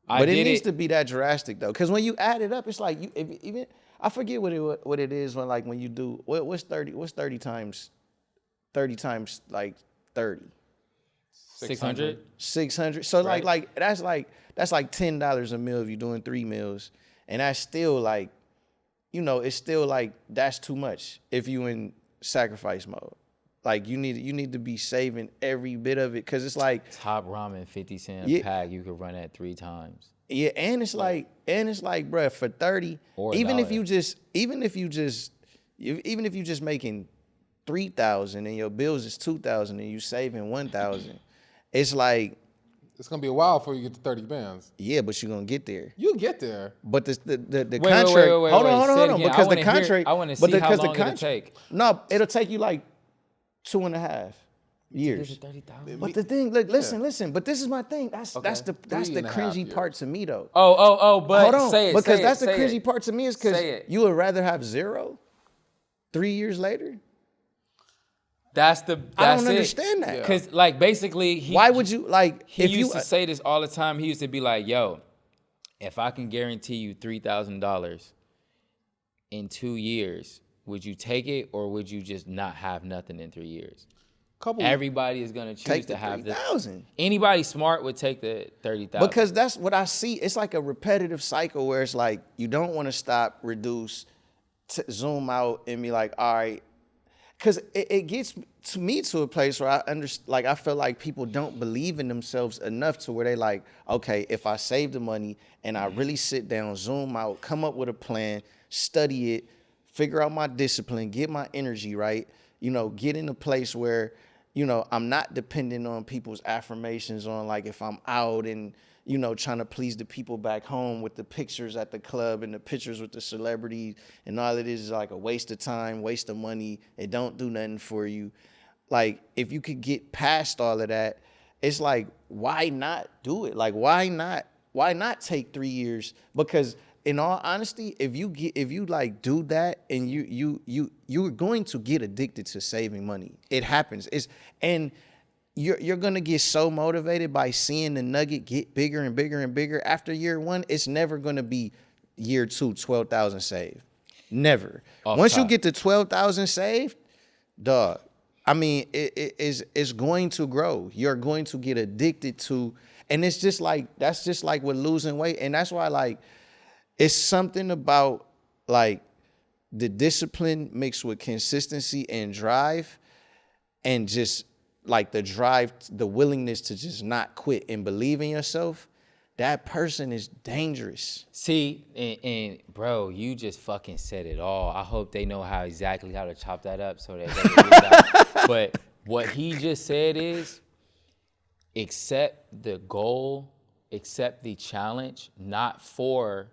But it needs to be that drastic though, because when you add it up, it's like even I forget what it is when you do what's 30 times like 30.
600.
600. So
Right.
that's like $10 a meal if you're doing 3 meals, and that's still like, it's still like that's too much if you in sacrifice mode. Like you need to be saving every bit of it, because it's like
Top ramen 50 cent a
Yeah.
pack. You could run that 3 times.
yeah, and it's like bruh, for 30,
Or
even if
$1.
you just making 3,000 and your bills is 2,000 and you saving 1,000, it's like,
It's gonna be a while before you get to 30 bands.
yeah, but you're gonna get there.
You get there.
But the
Wait,
contract.
wait.
Hold
Say it
on.
again.
Because
I
the
wanna hear-
contract.
I wanna
but
see how
because the
long it'll
contract-
take.
No, it'll take you like 2.5 years.
30,000.
But the thing, look, listen. But this is my thing. That's the
3.5
cringy
years.
part to me though.
Oh, but
Hold on,
say it.
because
say
that's
it,
the
say
cringy
it.
part to me is because
Say it.
you would rather have 0 3 years later.
That's
I don't understand that.
Because like basically,
Why would you like
He
if
used
you
to say this all the time. He used to be like, "Yo, if I can guarantee you $3,000 in 2 years, would you take it, or would you just not have nothing in 3 years?" Everybody is gonna choose
take
to
the
have the
3,000?
Anybody smart would take the 30,000
Because that's what I see. It's like a repetitive cycle where it's like you don't want to stop, reduce, zoom out, and be like, all right. Because it gets to me to a place where I feel like people don't believe in themselves enough to where they like, okay, if I save the money and I really sit down, zoom out, come up with a plan, study it, figure out my discipline, get my energy right, get in a place where, I'm not dependent on people's affirmations on like if I'm out and, trying to please the people back home with the pictures at the club and the pictures with the celebrities, and all it is like a waste of time, waste of money. It don't do nothing for you. Like if you could get past all of that, it's like, why not do it? Like, why not take 3 years? Because in all honesty, if you like do that, and you're going to get addicted to saving money. It happens. You're gonna get so motivated by seeing the nugget get bigger and bigger and bigger. After year 1, it's never gonna be year 2, 12,000 saved. Never. Once you get to 12,000 saved, dog, I mean, it's going to grow. You're going to get addicted to, and that's just like with losing weight. And that's why, like, it's something about like the discipline mixed with consistency and drive, and just like the drive, the willingness to just not quit and believe in yourself. That person is dangerous.
See, and bro, you just fucking said it all. I hope they know exactly how to chop that up so that they can get it out. But what he just said is, accept the goal, accept the challenge, not for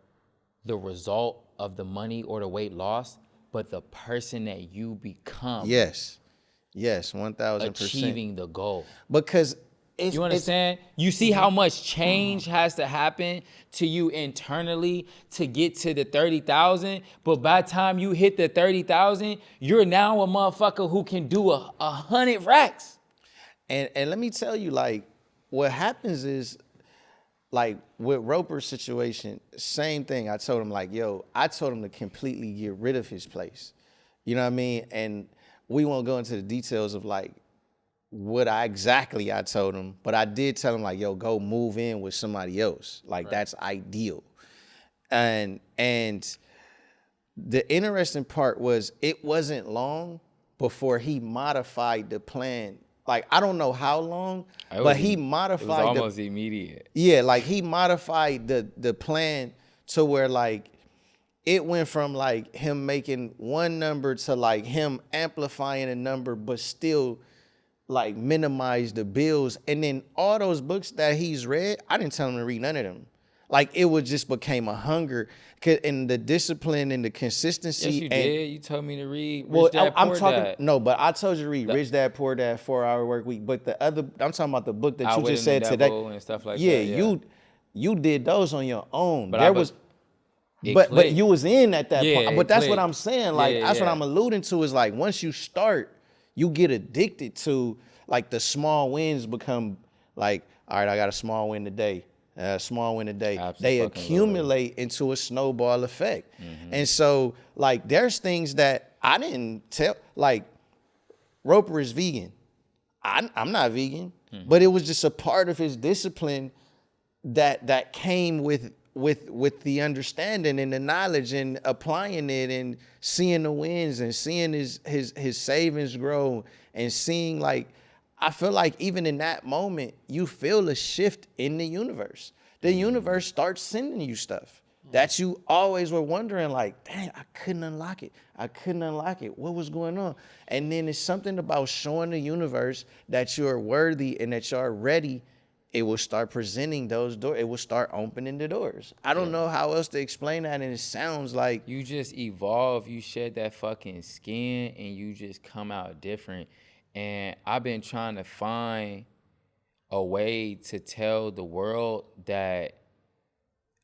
the result of the money or the weight loss, but the person that you become.
Yes, 1,000%.
Achieving the goal.
Because
You understand? You see how much change has to happen to you internally to get to the 30,000, but by the time you hit the 30,000, you're now a motherfucker who can do 100 racks.
And let me tell you, like, what happens is, like, with Roper's situation, same thing. I told him, like, I told him to completely get rid of his place. You know what I mean? And we won't go into the details of, like, what I told him, but I did tell him, like, go move in with somebody else. Like, that's ideal. And the interesting part was, it wasn't long before he modified the plan. Like, I don't know how long, but he modified.
It was almost immediate.
Yeah, like he modified the plan to where, like, it went from like him making one number to like him amplifying a number, but still like minimize the bills. And then all those books that he's read, I didn't tell him to read none of them. Like, it would just became a hunger, and the discipline and the consistency.
Yes, you did. You told me to read
Well,
Rich Dad,
I'm
Poor
talking
Dad.
no, but I told you to read Rich Dad Poor Dad, 4-Hour Work Week. But the other, I'm talking about the book that you
Outwitting
just said
the
today.
Devil and stuff like
Yeah,
that. Yeah,
you did those on your own.
But
There
I
was,
it
but
clicked.
you was in at that
Yeah,
point.
it
But that's what
clicked.
I'm saying. Like,
Yeah,
that's what
yeah.
I'm alluding to, is like, once you start, you get addicted to, like, the small wins become like, all right, I got a small win today. Small win today. They
Absolutely.
accumulate into a snowball effect. And so, like, there's things that I didn't tell, like, Roper is vegan. I'm not vegan, but it was just a part of his discipline that came with the understanding and the knowledge and applying it and seeing the wins and seeing his savings grow and seeing, like, I feel like even in that moment you feel a shift in the universe. The universe starts sending you stuff that you always were wondering, like, dang, I couldn't unlock it. What was going on? And then it's something about showing the universe that you're worthy and that you're ready. It will start presenting those doors. It will start opening the doors. I don't know how else to explain that, and it sounds like
You just evolve, you shed that fucking skin, and you just come out different. And I've been trying to find a way to tell the world that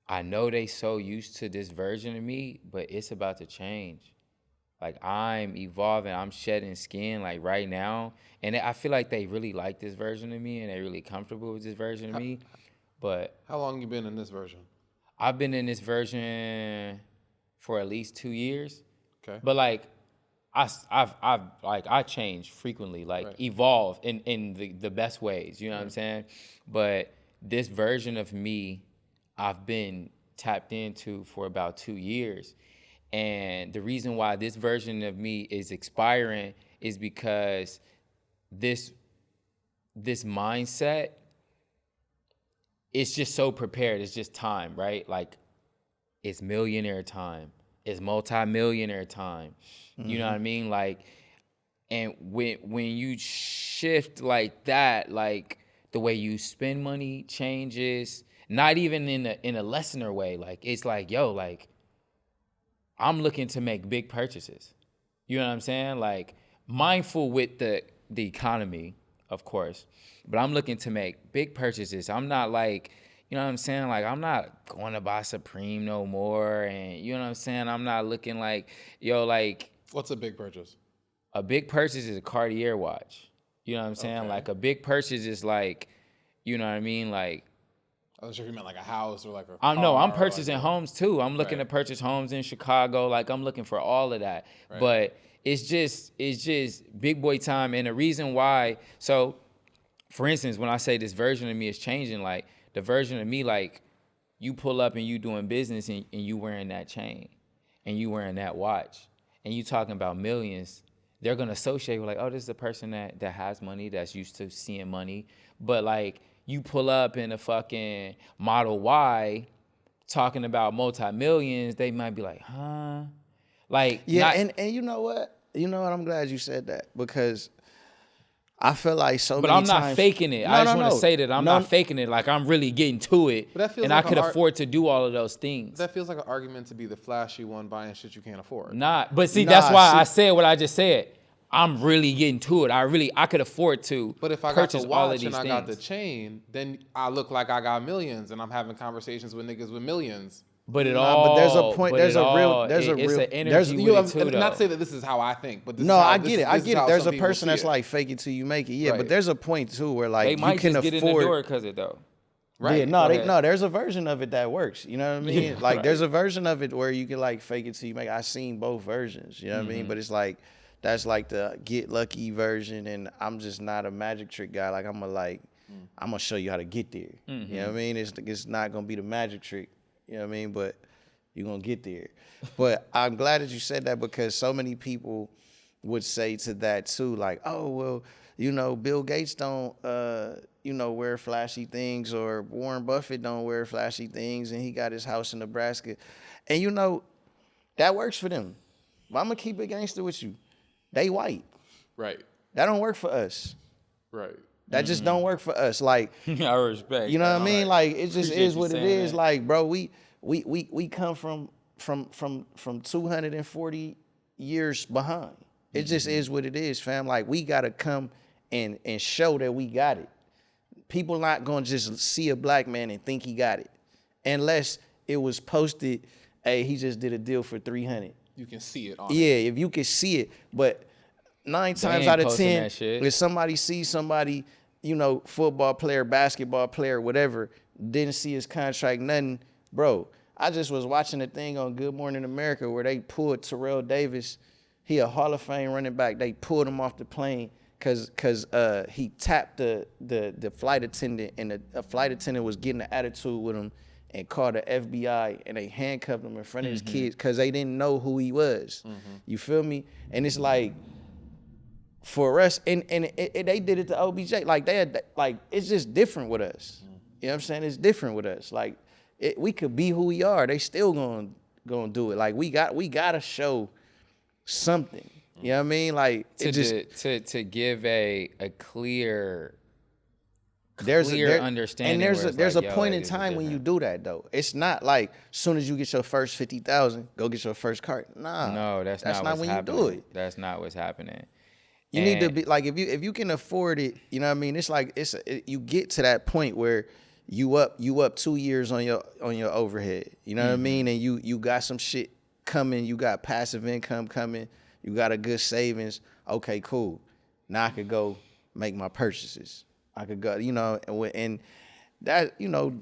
I know they so used to this version of me, but it's about to change. Like, I'm evolving, I'm shedding skin, like, right now. And I feel like they really like this version of me, and they're really comfortable with this version of me. But
How long you been in this version?
I've been in this version for at least 2 years.
Okay.
But, like, I change frequently, like, evolve in the best ways, you know what I'm saying? But this version of me, I've been tapped into for about 2 years. And the reason why this version of me is expiring is because this mindset, it's just so prepared. It's just time, right? Like, it's millionaire time. It's multi-millionaire time. You know what I mean? Like, and when you shift like that, like, the way you spend money changes. Not even in a lessener way. Like, it's like, yo, like, I'm looking to make big purchases. You know what I'm saying? Like, mindful with the economy, of course, but I'm looking to make big purchases. I'm not like, you know what I'm saying? Like, I'm not going to buy Supreme no more. And you know what I'm saying? I'm not looking like, yo, like.
What's a big purchase?
A big purchase is a Cartier watch. You know what I'm saying?
Okay.
Like, a big purchase is like, you know what I mean? Like,
I was sure you meant like a house or like a
I'm
car,
purchasing
like
homes too. I'm looking to purchase homes in Chicago. Like, I'm looking for all of that.
Right.
But it's just big boy time. And the reason why, so for instance, when I say this version of me is changing, like, the version of me, like, you pull up and you doing business and you wearing that chain and you wearing that watch and you talking about millions, they're gonna associate with, like, oh, this is a person that has money, that's used to seeing money. But, like, you pull up in a fucking Model Y talking about multi-millions, they might be like, huh? Like,
yeah, and you know what? I'm glad you said that, because I feel like so
but
many
I'm not
times,
faking it. I just want to say that I'm not faking it. Like, I'm really getting to it,
But that feels
and
like
I could afford to do all of those things.
That feels like an argument to be the flashy one buying shit you can't afford.
But see, that's why I said what I just said. I'm really getting to it. I could afford to.
But if I got
purchase
the
all of
watch
these
and I
things.
got the chain, then I look like I got millions, and I'm having conversations with niggas with millions.
But
but there's a point. There's a real.
It's an energy with it too, though.
Not to say that this is how I think, but this
No,
is how,
I get it. I get it. There's a person that's
it.
like fake it till you make it. Yeah,
Right.
but there's a point too where, like,
They
you
might
can
just get in the
afford.
door because it though.
Right.
Yeah,
Go ahead.
there's a version of it that works. You know what I mean?
Yeah,
like,
right.
there's a version of it where you can, like, fake it till you make it. I've seen both versions. You know what I mean? But it's like, that's like the get lucky version, and I'm just not a magic trick guy. Like, I'm gonna show you how to get there. You know what I mean? It's not gonna be the magic trick. You know what I mean? But you're gonna get there. But I'm glad that you said that, because so many people would say to that too, like, oh, well, Bill Gates don't wear flashy things, or Warren Buffett don't wear flashy things, and he got his house in Nebraska. And that works for them. But I'm gonna keep it gangster with you. They white.
Right.
That don't work for us.
Right.
That just don't work for us. Like,
I respect.
you know what I mean? Like, it just
Appreciate
is
you
what it
saying
is.
that.
Like, bro, we come from 240 years behind. It just is what it is, fam. Like, we gotta come and show that we got it. People not gonna just see a black man and think he got it, unless it was posted, hey, he just did a deal for 300.
You can see it on
Yeah, if you can see it, but 9 times
ain't
out of
posting
10,
that shit.
if somebody sees somebody, football player, basketball player, whatever, didn't see his contract, nothing, bro. I just was watching a thing on Good Morning America where they pulled Terrell Davis. He a Hall of Fame running back. They pulled him off the plane cause he tapped the flight attendant, and a flight attendant was getting an attitude with him and called the FBI, and they handcuffed him in front of his kids because they didn't know who he was. You feel me? And it's like, for us, and they did it to OBJ. Like they had, like, it's just different with us. You know what I'm saying? It's different with us. Like we could be who we are. They still gonna do it. Like we gotta show something. You know what I mean? Like
to give a clear understanding.
And there's a point in time when you do that though. It's not like soon as you get your first 50,000, go get your first cart. Nah,
no, that's not what's
when
happening.
You do it.
That's not what's happening.
You need to be like, if you can afford it, you know what I mean? It's like you get to that point where you up 2 years on your overhead. You know what I mean? And you got some shit coming, you got passive income coming, you got a good savings. Okay, cool. Now I could go make my purchases. I could go, you know, and that, you know,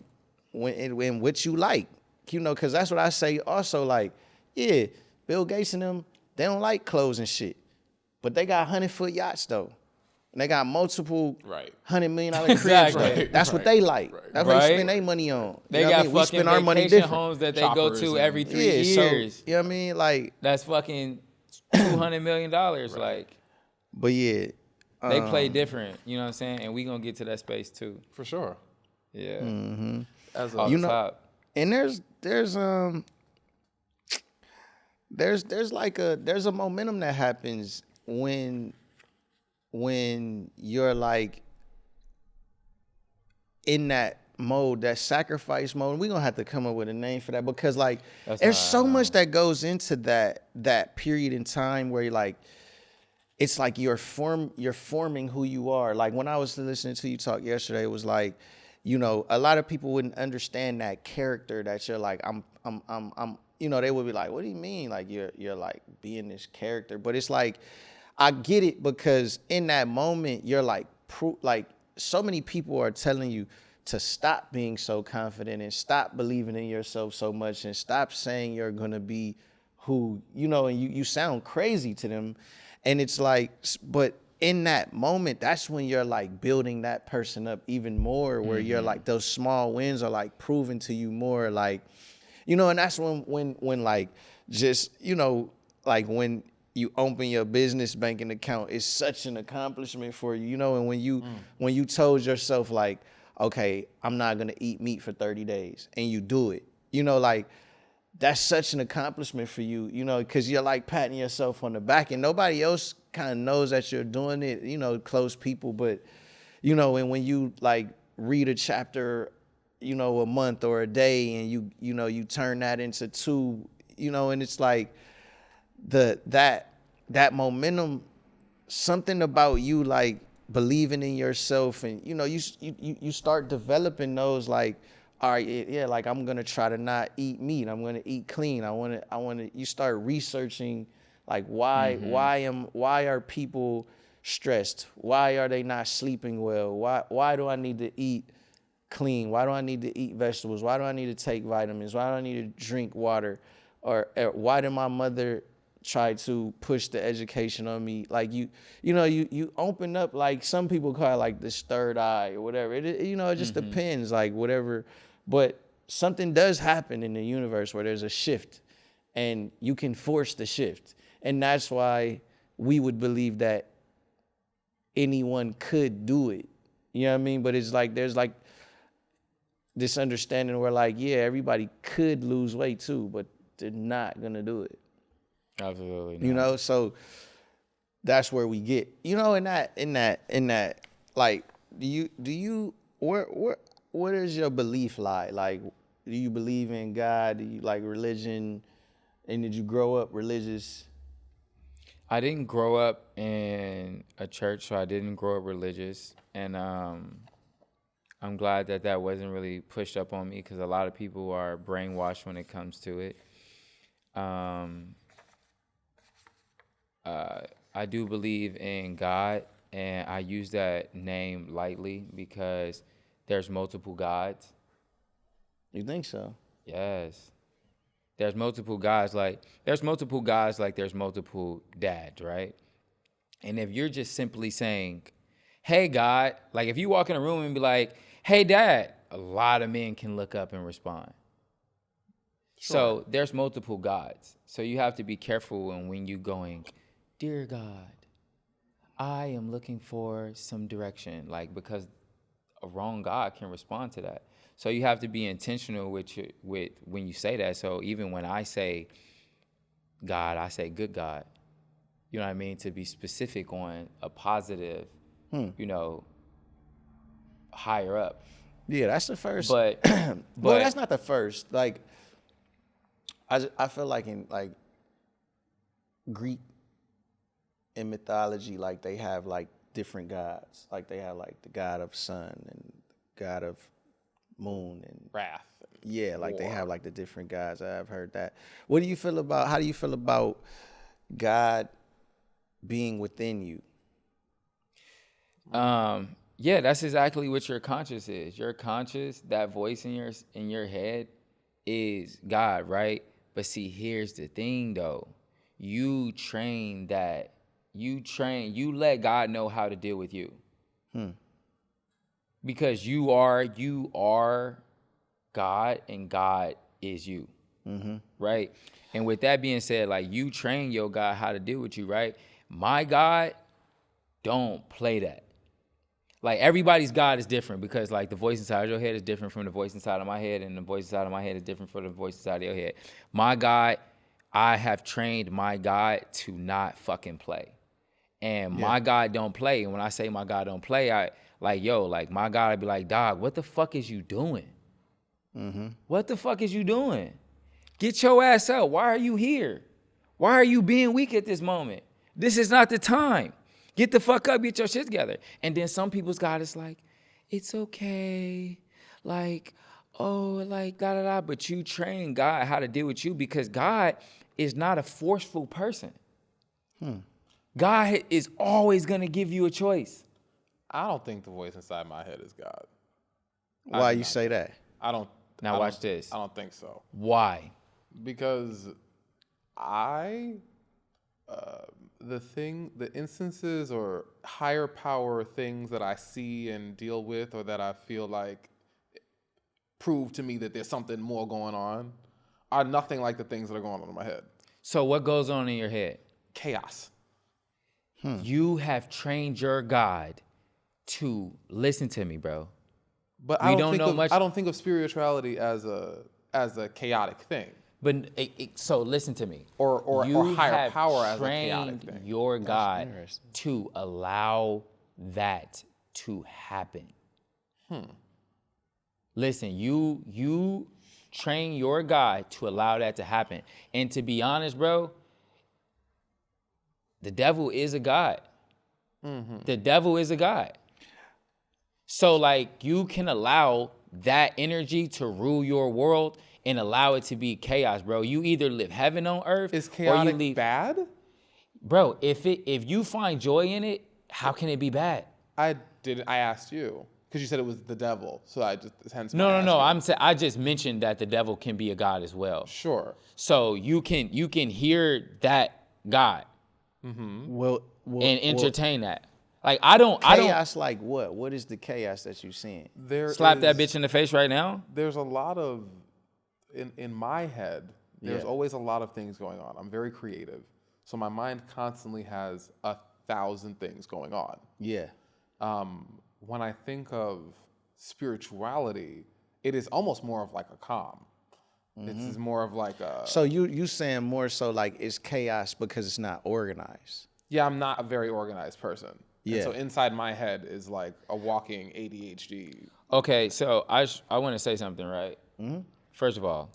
when what you like, you know, because that's what I say also, like, yeah, Bill Gates and them, they don't like clothes and shit. But they got 100-foot yachts though, and they got multiple $100 million cribs.
Exactly.
That's what they like. That's what they spend their money on.
They
got
fucking
we spend our money
vacation
different.
homes that they go to every 3 years.
So, you know what I mean? Like
that's fucking $200 million. Like,
but yeah,
they play different. You know what I'm saying? And we gonna get to that space too,
For sure.
Yeah.
As
Off
you
the
know,
top.
and there's a momentum that happens when you're like in that mode, that sacrifice mode. We're gonna have to come up with a name for that, because like there's so much that goes into that period in time where you're like, it's like you're forming who you are. Like when I was listening to you talk yesterday, it was like, you know, a lot of people wouldn't understand that character that you're like, I'm you know, they would be like, what do you mean? Like you're like being this character. But it's like, I get it, because in that moment, you're like, like so many people are telling you to stop being so confident and stop believing in yourself so much and stop saying you're going to be who, you know, and you sound crazy to them. And it's like, but in that moment, that's when you're like building that person up even more, where you're like, those small wins are like proven to you more, like, you know, and that's when like, just, you know, like when you open your business banking account, it's such an accomplishment for you, you know, and when you told yourself like, okay, I'm not gonna eat meat for 30 days, and you do it, you know, like that's such an accomplishment for you, you know, because you're like patting yourself on the back, and nobody else kind of knows that you're doing it, you know, close people, but, you know, and when you like read a chapter, you know, a month or a day, and you know, you turn that into 2, you know, and it's like that momentum, something about you like believing in yourself, and you know, you start developing those like, all right, yeah, like I'm gonna try to not eat meat, I'm gonna eat clean, I wanna you start researching like why are people stressed, why are they not sleeping well, why do I need to eat clean, why do I need to eat vegetables, why do I need to take vitamins, why do I need to drink water, or why did my mother try to push the education on me? Like you know, you open up, like some people call it like this third eye or whatever. It you know, it just depends, like whatever. But something does happen in the universe where there's a shift, and you can force the shift, and that's why we would believe that anyone could do it. You know what I mean? But it's like there's like this understanding where like, yeah, everybody could lose weight too, but they're not gonna do it.
Absolutely not.
You know, so that's where we get, you know, in that, like, do you, where does your belief lie? Like, do you believe in God? Do you like religion? And did you grow up religious?
I didn't grow up in a church, so I didn't grow up religious. And I'm glad that wasn't really pushed up on me, because a lot of people are brainwashed when it comes to it. I do believe in God, and I use that name lightly because there's multiple gods.
You think so?
Yes. There's multiple gods, like there's multiple dads, right? And if you're just simply saying, hey, God, like if you walk in a room and be like, hey, Dad, a lot of men can look up and respond.
Sure.
So there's multiple gods. So you have to be careful when you going, dear God, I am looking for some direction. Like, because a wrong God can respond to that. So you have to be intentional with when you say that. So even when I say God, I say good God. You know what I mean? To be specific on a positive, you know, higher up.
Yeah, that's the first.
But
Well, that's not the first. Like, I feel like in like Greek in mythology, like they have like different gods. Like they have like the god of sun and god of moon and
Wrath.
yeah, like they
war.
have like the different gods. I've heard that. What do you feel about? How do you feel about God being within you?
Yeah, that's exactly what your conscious is. Your conscious, that voice in your head is God, right? But see, here's the thing though. You let God know how to deal with you. Because you are God and God is you. Right? And with that being said, like you train your God how to deal with you, right? My God don't play that. Like everybody's God is different because like the voice inside of your head is different from the voice inside of my head, and the voice inside of my head is different from the voice inside of your head. My God, I have trained my God to not fucking play. And my God don't play. And when I say my God don't play, I like, my God, I'd be like, dog, what the fuck is you doing? What the fuck is you doing? Get your ass up. Why are you here? Why are you being weak at this moment? This is not the time. Get the fuck up, get your shit together. And then some people's God is like, it's okay. Like, oh, like, da-da-da. But you train God how to deal with you because God is not a forceful person. God is always going to give you a choice.
I don't think the voice inside my head is God.
Why you say that?
I don't.
Now watch this.
I don't think so.
Why?
Because the instances or higher power things that I see and deal with, or that I feel like prove to me that there's something more going on, are nothing like the things that are going on in my head.
So what goes on in your head?
Chaos.
You have trained your God to listen to me, bro.
But I don't think of spirituality as a chaotic thing.
But so listen to me.
Or higher power as a chaotic
trained
thing.
your God to allow that to happen. Listen, you train your God to allow that to happen. And to be honest, bro, the devil is a god. The devil is a god. So like you can allow that energy to rule your world and allow it to be chaos, bro. You either live heaven on earth
Is chaotic
or you live
bad?
Bro, if you find joy in it, how can it be bad?
I asked you because you said it was the devil, so I just hence.
No. I just mentioned that the devil can be a god as well.
Sure.
So you can hear that God
Well,
and entertain that. Like
chaos. Like what? What is the chaos that you're seeing?
Slap that bitch in the face right now.
There's a lot of in my head. There's always a lot of things going on. I'm very creative, so my mind constantly has 1,000 things going on.
Yeah.
When I think of spirituality, it is almost more of like a calm. It's more of like a.
So you saying more so like it's chaos because it's not organized.
Yeah, I'm not a very organized person.
Yeah.
And so inside my head is like a walking ADHD.
Okay, so I want to say something, right? First of all,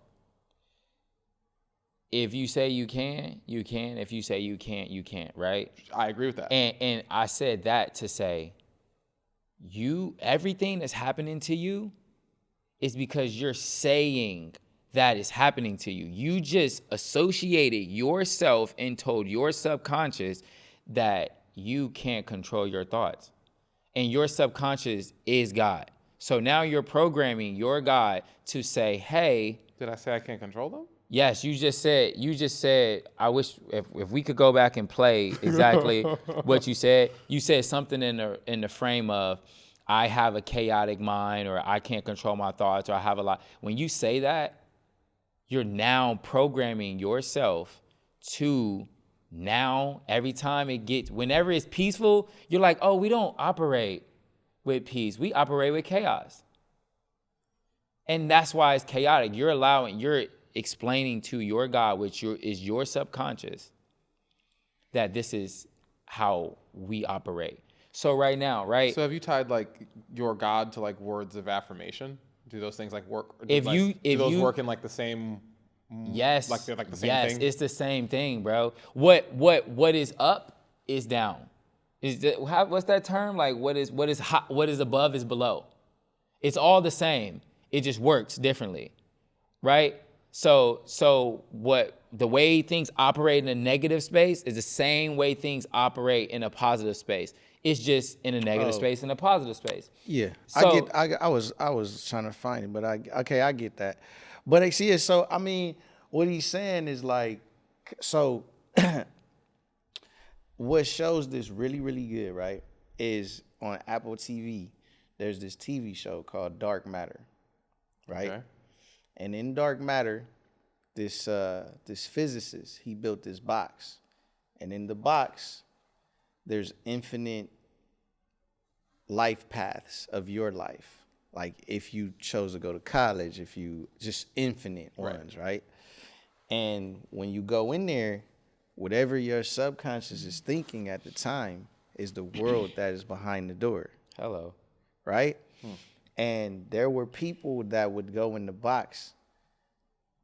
if you say you can, you can. If you say you can't, right?
I agree with that.
And I said that to say, everything that's happening to you is because you're saying that is happening to you. You just associated yourself and told your subconscious that you can't control your thoughts. And your subconscious is God. So now you're programming your God to say, hey.
Did I say I can't control them?
Yes, you just said, I wish if we could go back and play exactly what you said. You said something in the frame of I have a chaotic mind, or I can't control my thoughts, or I have a lot. When you say that, you're now programming yourself to now every time whenever it's peaceful, you're like, oh, we don't operate with peace. We operate with chaos. And that's why it's chaotic. You're explaining to your God, which is your subconscious, that this is how we operate. So right now, right?
So have you tied like your God to like words of affirmation? Do those things like work? Or
If
those
you
work in like the same?
Yes,
like they're like the same
yes,
thing.
it's the same thing, bro. What is up is down. What's that term? Like what is hot? What is above is below. It's all the same. It just works differently, right? So what the way things operate in a negative space is the same way things operate in a positive space. It's just in a negative space and a positive space.
Yeah,
So,
I was trying to find it, but I get that. But I see it. So I mean, what he's saying is like, so what shows this really really good, right? Is on Apple TV. There's this TV show called Dark Matter, right?
Okay.
And in Dark Matter, this physicist, he built this box, and in the box, there's infinite life paths of your life. Like if you chose to go to college, if you just infinite ones, right? And when you go in there, whatever your subconscious is thinking at the time is the world that is behind the door.
hello.
Right? And there were people that would go in the box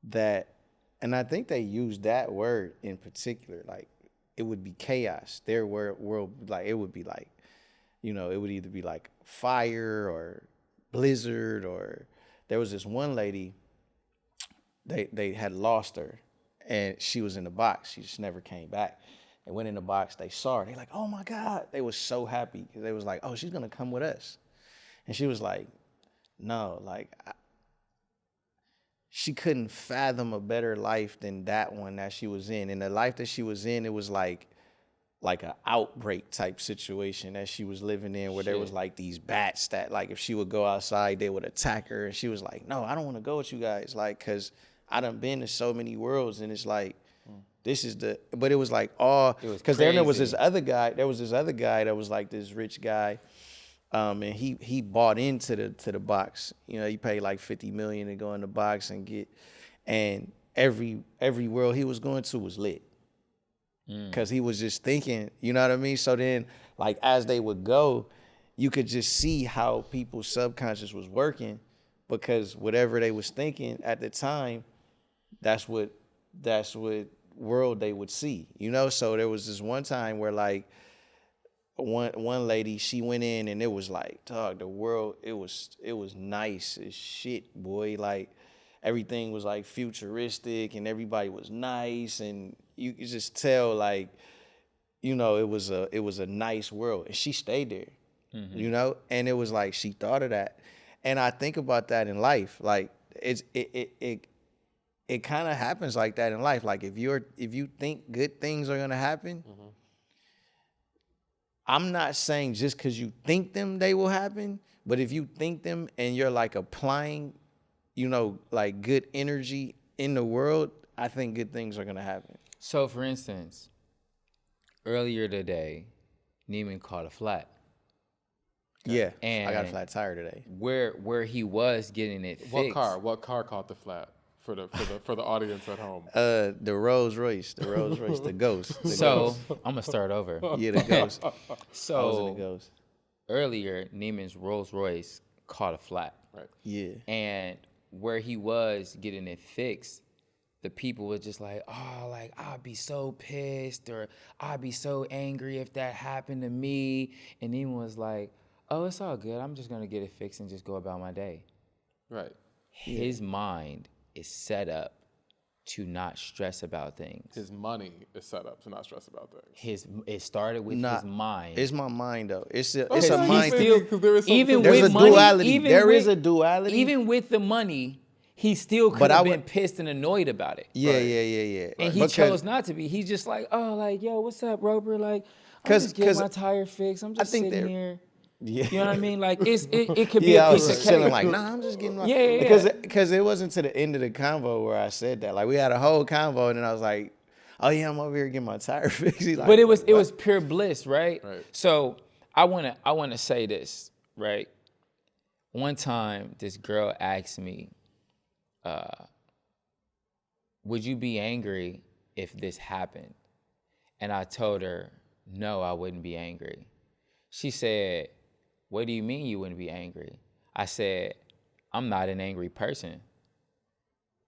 that, and I think they used that word in particular, like it would be chaos. Their world, like it would be like, you know, it would either be like fire or blizzard, or there was this one lady, they had lost her and she was in the box. She just never came back. They went in the box, they saw her, they like, oh my God. They was so happy because they was like, oh, she's gonna come with us. And she was like, no, like she couldn't fathom a better life than that one that she was in. And the life that she was in, it was like an outbreak type situation that she was living in, where there was like these bats that like if she would go outside, they would attack her. And she was like, no, I don't want to go with you guys, like, because I done been to so many worlds, and it's like, this is but it was like all, because then there was this other guy that was like this rich guy. And he bought into the box. You know, he paid like $50 million to go in the box and get, and every world he was going to was lit. Cause he was just thinking, you know what I mean? So then, like as they would go, you could just see how people's subconscious was working, because whatever they was thinking at the time, that's what world they would see. You know, so there was this one time where like one lady, she went in and it was like, dog, the world, it was nice as shit, boy. Like everything was like futuristic and everybody was nice, and you could just tell, like, you know, it was a nice world. And she stayed there, you know? And it was like she thought of that. And I think about that in life. Like it kind of happens like that in life. Like if you think good things are gonna happen, I'm not saying just because you think them, they will happen. But if you think them and you're like applying, you know, like good energy in the world, I think good things are going to happen.
So for instance, earlier today, Neiman caught a flat.
Yeah,
And
I got a flat tire today.
Where he was getting it fixed.
What car caught the flat for the audience at home?
The Rolls Royce, the Ghost.
So I'm gonna start over.
Yeah, the Ghost. I was in
So
the Ghost.
earlier, Neiman's Rolls Royce caught a flat.
Right.
Yeah.
And where he was getting it fixed, the people were just like, oh, like, I'd be so pissed, or I'd be so angry if that happened to me. And Neiman was like, oh, it's all good. I'm just going to get it fixed and just go about my day.
Right.
His mind is set up to not stress about things.
His money is set up to not stress about things.
It started with his mind.
It's my mind, though. It's a
He's
mind.
still,
There is
even
There's
with
a
money,
duality.
even
There
with,
is a duality.
Even with the money, he still could
But I
have
would-
been pissed and annoyed about it.
Yeah,
Right.
yeah.
And he chose not to be. He's just like, oh, like, yo, what's up, Roper? Like, I'm
'Cause-
just getting
'cause
my tire fixed. I'm just
think
sitting
they're-
here.
Yeah.
You know what I mean? Like, it could be
Yeah,
a
I
piece
was
of
chilling
cake.
like, nah, I'm just getting my...
Yeah.
Because it wasn't to the end of the convo where I said that. Like, we had a whole convo, and then I was like, oh, yeah, I'm over here getting my tire fixed. He's like,
But it was
"What?"
pure bliss, right?
Right.
So I wanna say this, right? One time, this girl asked me, would you be angry if this happened? And I told her, no, I wouldn't be angry. She said, what do you mean you wouldn't be angry? I said, I'm not an angry person.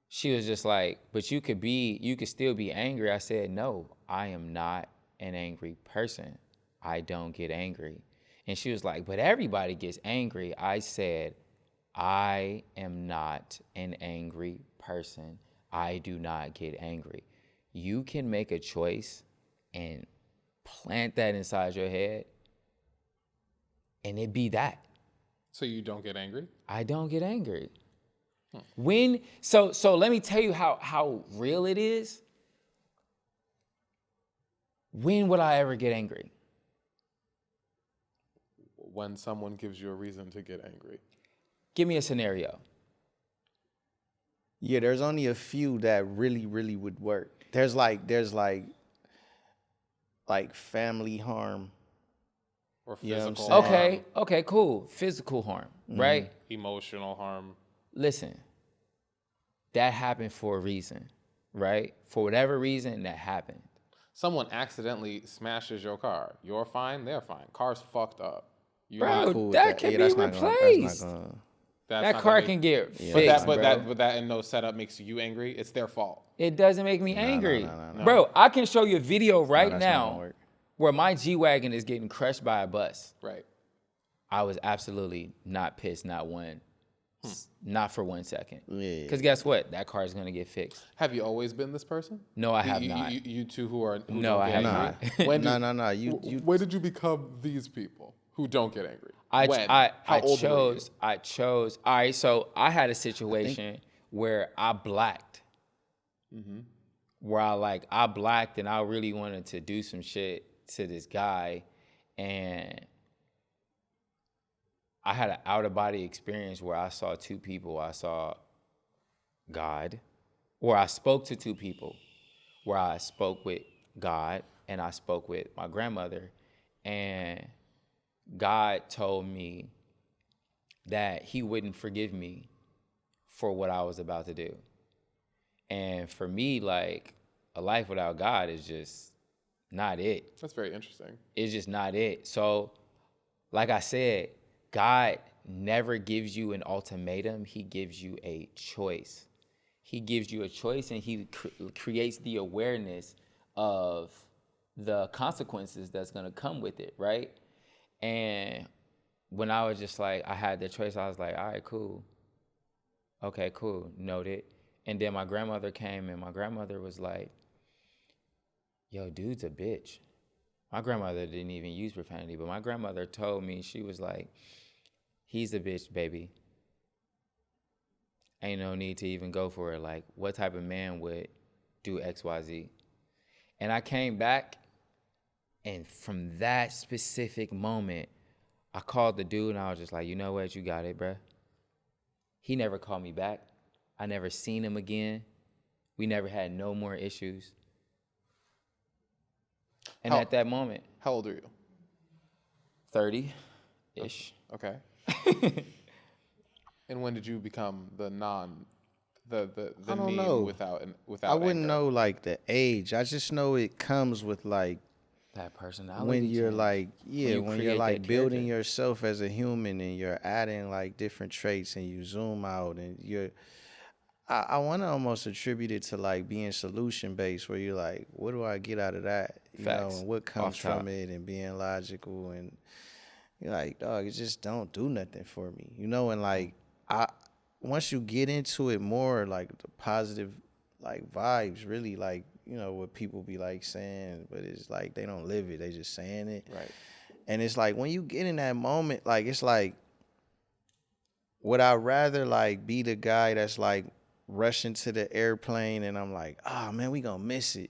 She was just like, but you could still be angry. I said, no, I am not an angry person. I don't get angry. And she was like, but everybody gets angry. I said, I am not an angry person. I do not get angry. You can make a choice and plant that inside your head, and it be that.
So you don't get angry?
I don't get angry. So let me tell you how real it is. When would I ever get angry?
When someone gives you a reason to get angry.
Give me a scenario.
Yeah, there's only a few that really, really would work. There's like family harm.
Or
You know what I'm
physical
saying?
harm,
Okay, cool. Physical harm, right?
emotional harm.
Listen, that happened for a reason, right? For whatever reason, that happened.
Someone accidentally smashes your car. You're fine, they're fine. Car's fucked up. You're
Bro,
not
Cool with
that can be
that's not
replaced.
gonna,
that's
That
not
car
gonna
can
make-
get
Yeah.
fixed,
But
bro.
that in no setup makes you angry. It's their fault.
It doesn't make me angry.
no.
Bro, I can show you a video right
that's not gonna
now
work.
where my G-Wagon is getting crushed by a bus.
Right.
I was absolutely not pissed, not for 1 second.
Yeah.
Because guess what? That car is going to get fixed.
Have you always been this person?
No, I have not.
You two who
No,
don't
I
get
have
angry?
not.
When did,
No. You
when did you become these people who don't get angry?
I
When?
How
How
old
old were you?
I chose. All right, so I had a situation where I blacked. Where I blacked and I really wanted to do some shit to this guy, and I had an out of body experience where I saw two people. I saw God, or I spoke to two people, where I spoke with God and I spoke with my grandmother, and God told me that he wouldn't forgive me for what I was about to do. And for me, like, a life without God is just not it.
That's very interesting.
It's just not it. So, like I said, God never gives you an ultimatum. He gives you a choice. He gives you a choice, and he creates the awareness of the consequences that's going to come with it, right? And when I was just like, I had the choice, I was like, all right, cool. Okay, cool, noted. And then my grandmother came, and my grandmother was like, yo, dude's a bitch. My grandmother didn't even use profanity, but my grandmother told me, she was like, he's a bitch, baby. Ain't no need to even go for it. Like, what type of man would do X, Y, Z? And I came back, and from that specific moment, I called the dude, and I was just like, you know what? You got it, bruh. He never called me back. I never seen him again. We never had no more issues. And at that moment,
How old are you?
30-ish.
Okay. And when did you become the
I don't
meme
know.
without
I wouldn't
anger?
know like the age. I just know it comes with like
That personality.
when you're
change.
like
you
when
create
you're
that
like building
character.
yourself as a human and you're adding like different traits and you zoom out and I want to almost attribute it to like being solution based, where you're like, what do I get out of that? You
Facts.
know, and what comes
Off top.
from it, and being logical, and you're like, dog, it just don't do nothing for me, you know. And like once you get into it more, like the positive like vibes, really, like, you know, what people be like saying, but it's like they don't live it, they just saying it.
Right.
And it's like when you get in that moment, like it's like, would I rather like be the guy that's like rushing to the airplane and I'm like, oh man, we gonna miss it?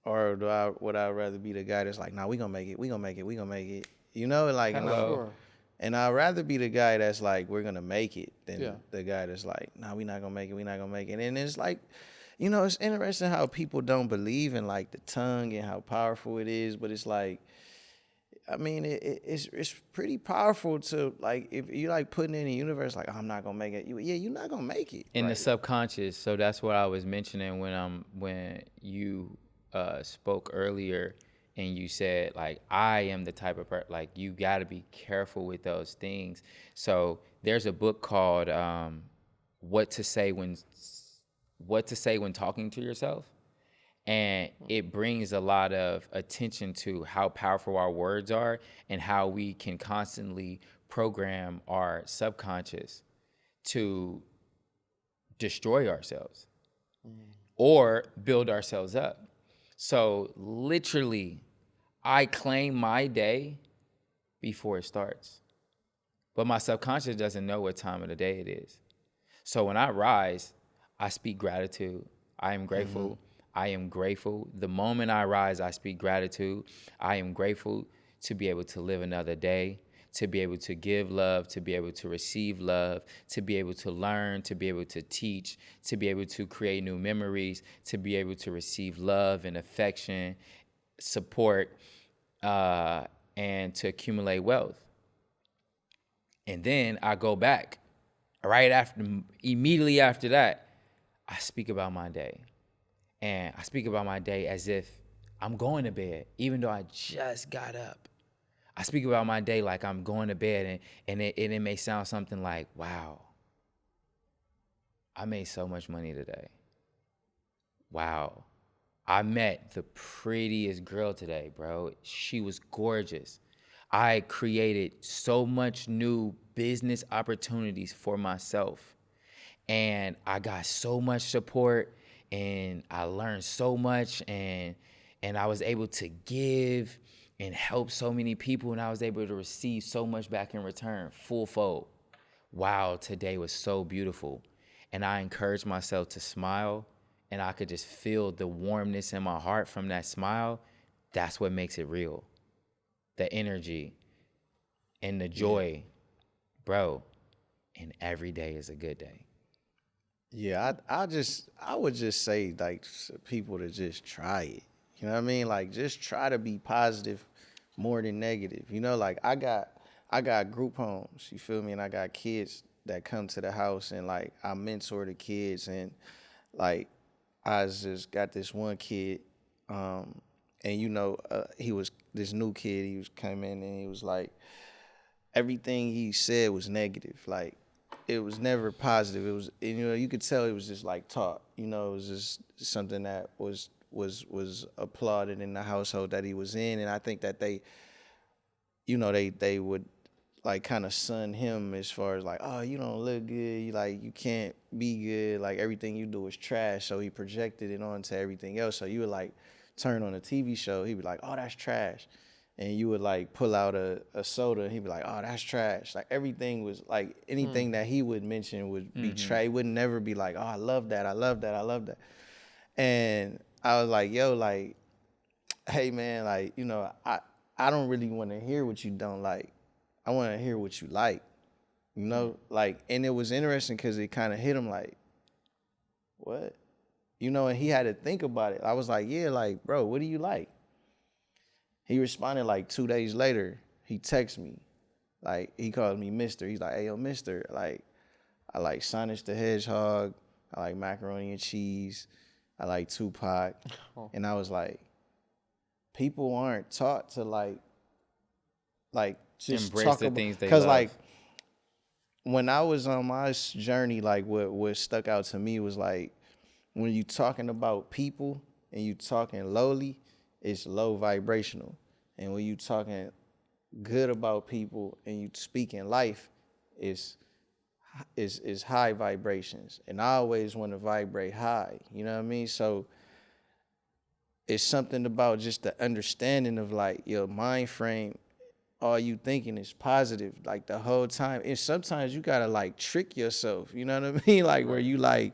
Or would I rather be the guy that's like, nah, we gonna make it, we gonna make it, we gonna make it. You know, like,
Sure.
and I'd rather be the guy that's like, we're gonna make it than
Yeah.
the guy that's like, nah, we not gonna make it, we not gonna make it. And it's like, you know, it's interesting how people don't believe in like the tongue and how powerful it is, but it's like, I mean, it's pretty powerful to like, if you like putting in the universe, like, oh, I'm not gonna make it. You're not gonna make it.
In the
right?
subconscious. So that's what I was mentioning when you spoke earlier, and you said like I am the type of person, like you got to be careful with those things. So there's a book called What to Say When Talking to Yourself. And it brings a lot of attention to how powerful our words are and how we can constantly program our subconscious to destroy ourselves or build ourselves up. So literally, I claim my day before it starts. But my subconscious doesn't know what time of the day it is. So when I rise, I speak gratitude. I am grateful. I am grateful. The moment I rise, I speak gratitude. I am grateful to be able to live another day, to be able to give love, to be able to receive love, to be able to learn, to be able to teach, to be able to create new memories, to be able to receive love and affection, support, and to accumulate wealth. And then I go back immediately after that, I speak about my day. And I speak about my day as if I'm going to bed, even though I just got up. I speak about my day like I'm going to bed, and it may sound something like, wow, I made so much money today. Wow, I met the prettiest girl today, bro. She was gorgeous. I created so much new business opportunities for myself, and I got so much support, and I learned so much, and I was able to give and help so many people, and I was able to receive so much back in return, full fold. Wow, today was so beautiful. And I encouraged myself to smile, and I could just feel the warmness in my heart from that smile. That's what makes it real. The energy and the joy, bro. And every day is a good day.
Yeah, I would just say like people to just try it. You know what I mean? Like just try to be positive more than negative. You know, like I got group homes, you feel me? And I got kids that come to the house and like I mentor the kids and like I just got this one kid and you know he was this new kid, he was coming and he was like everything he said was negative. Like it was never positive. It was, you know, you could tell it was just like taught. You know, it was just something that was applauded in the household that he was in, and I think that they, you know, they would like kind of sun him as far as like, oh, you don't look good, you can't be good, like everything you do is trash. So he projected it onto everything else. So you would like turn on a TV show, he'd be like, oh, that's trash. And you would like pull out a soda and he'd be like, oh, that's trash. Like everything was like anything that he would mention would be trash. He would never be like, oh, I love that, I love that, I love that. And I was like, yo, like, hey man, like, you know, I don't really want to hear what you don't like. I want to hear what you like. You know, like, and it was interesting because it kind of hit him like, what? You know, and he had to think about it. I was like, yeah, like, bro, what do you like? He responded like 2 days later. He texted me. Like, he called me Mister. He's like, hey, yo, Mister, like, I like Sonic the Hedgehog. I like macaroni and cheese. I like Tupac. Oh. And I was like, people aren't taught to like just
embrace
talk
the
about
things they love.
Because like, when I was on my journey, like what stuck out to me was like, when you talking about people and you talking lowly, it's low vibrational. And when you talking good about people and you speaking life, it's high vibrations. And I always want to vibrate high, you know what I mean? So it's something about just the understanding of like your mind frame, all you thinking is positive like the whole time. And sometimes you gotta like trick yourself, you know what I mean? Like where you like,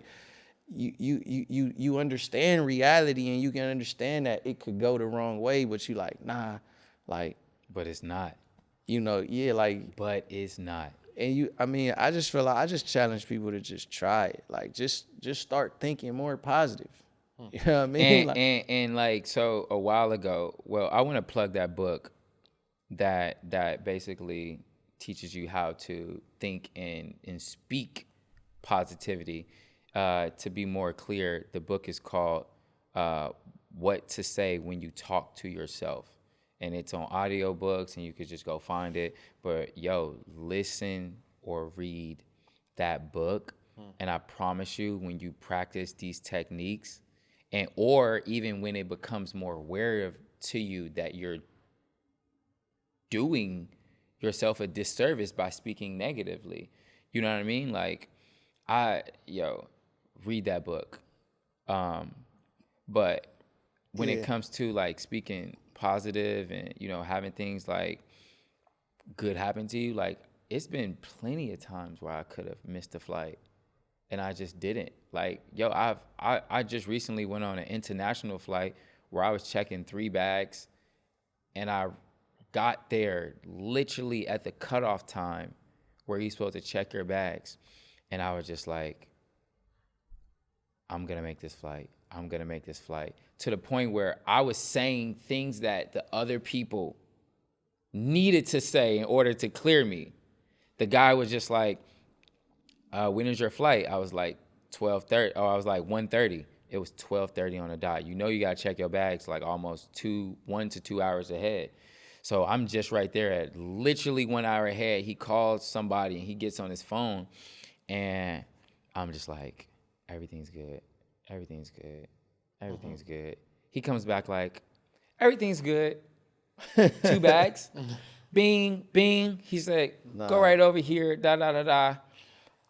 you understand reality, and you can understand that it could go the wrong way, but you like, nah, like,
But it's not.
yeah, like,
But it's not.
and I mean, I just feel like I just challenge people to just try it. Like, just start thinking more positive. You know what I mean?
And like, so a while ago, well, I want to plug that book that basically teaches you how to think and speak positivity. To be more clear, the book is called What to Say When You Talk to Yourself. And it's on audiobooks, and you could just go find it. But yo, listen or read that book. And I promise you, when you practice these techniques, and or even when it becomes more aware of to you that you're doing yourself a disservice by speaking negatively. You know what I mean? Like, read that book. But when it comes to like speaking positive and, having things like good happen to you, like, it's been plenty of times where I could have missed a flight and I just didn't. Like, I just recently went on an international flight where I was checking 3 bags, and I got there literally at the cutoff time where you're supposed to check your bags. And I was just like, I'm going to make this flight. I'm going to make this flight. To the point where I was saying things that the other people needed to say in order to clear me. The guy was just like, when is your flight? I was like 12:30. Oh, I was like 1:30. It was 12:30 on the dot. You got to check your bags like almost 1 to 2 hours ahead. So I'm just right there at literally 1 hour ahead. He calls somebody and he gets on his phone, and I'm just like, everything's good. Everything's good. Everything's good. He comes back like, everything's good. 2 bags. Bing, bing. He's like, go right over here. Da, da, da, da.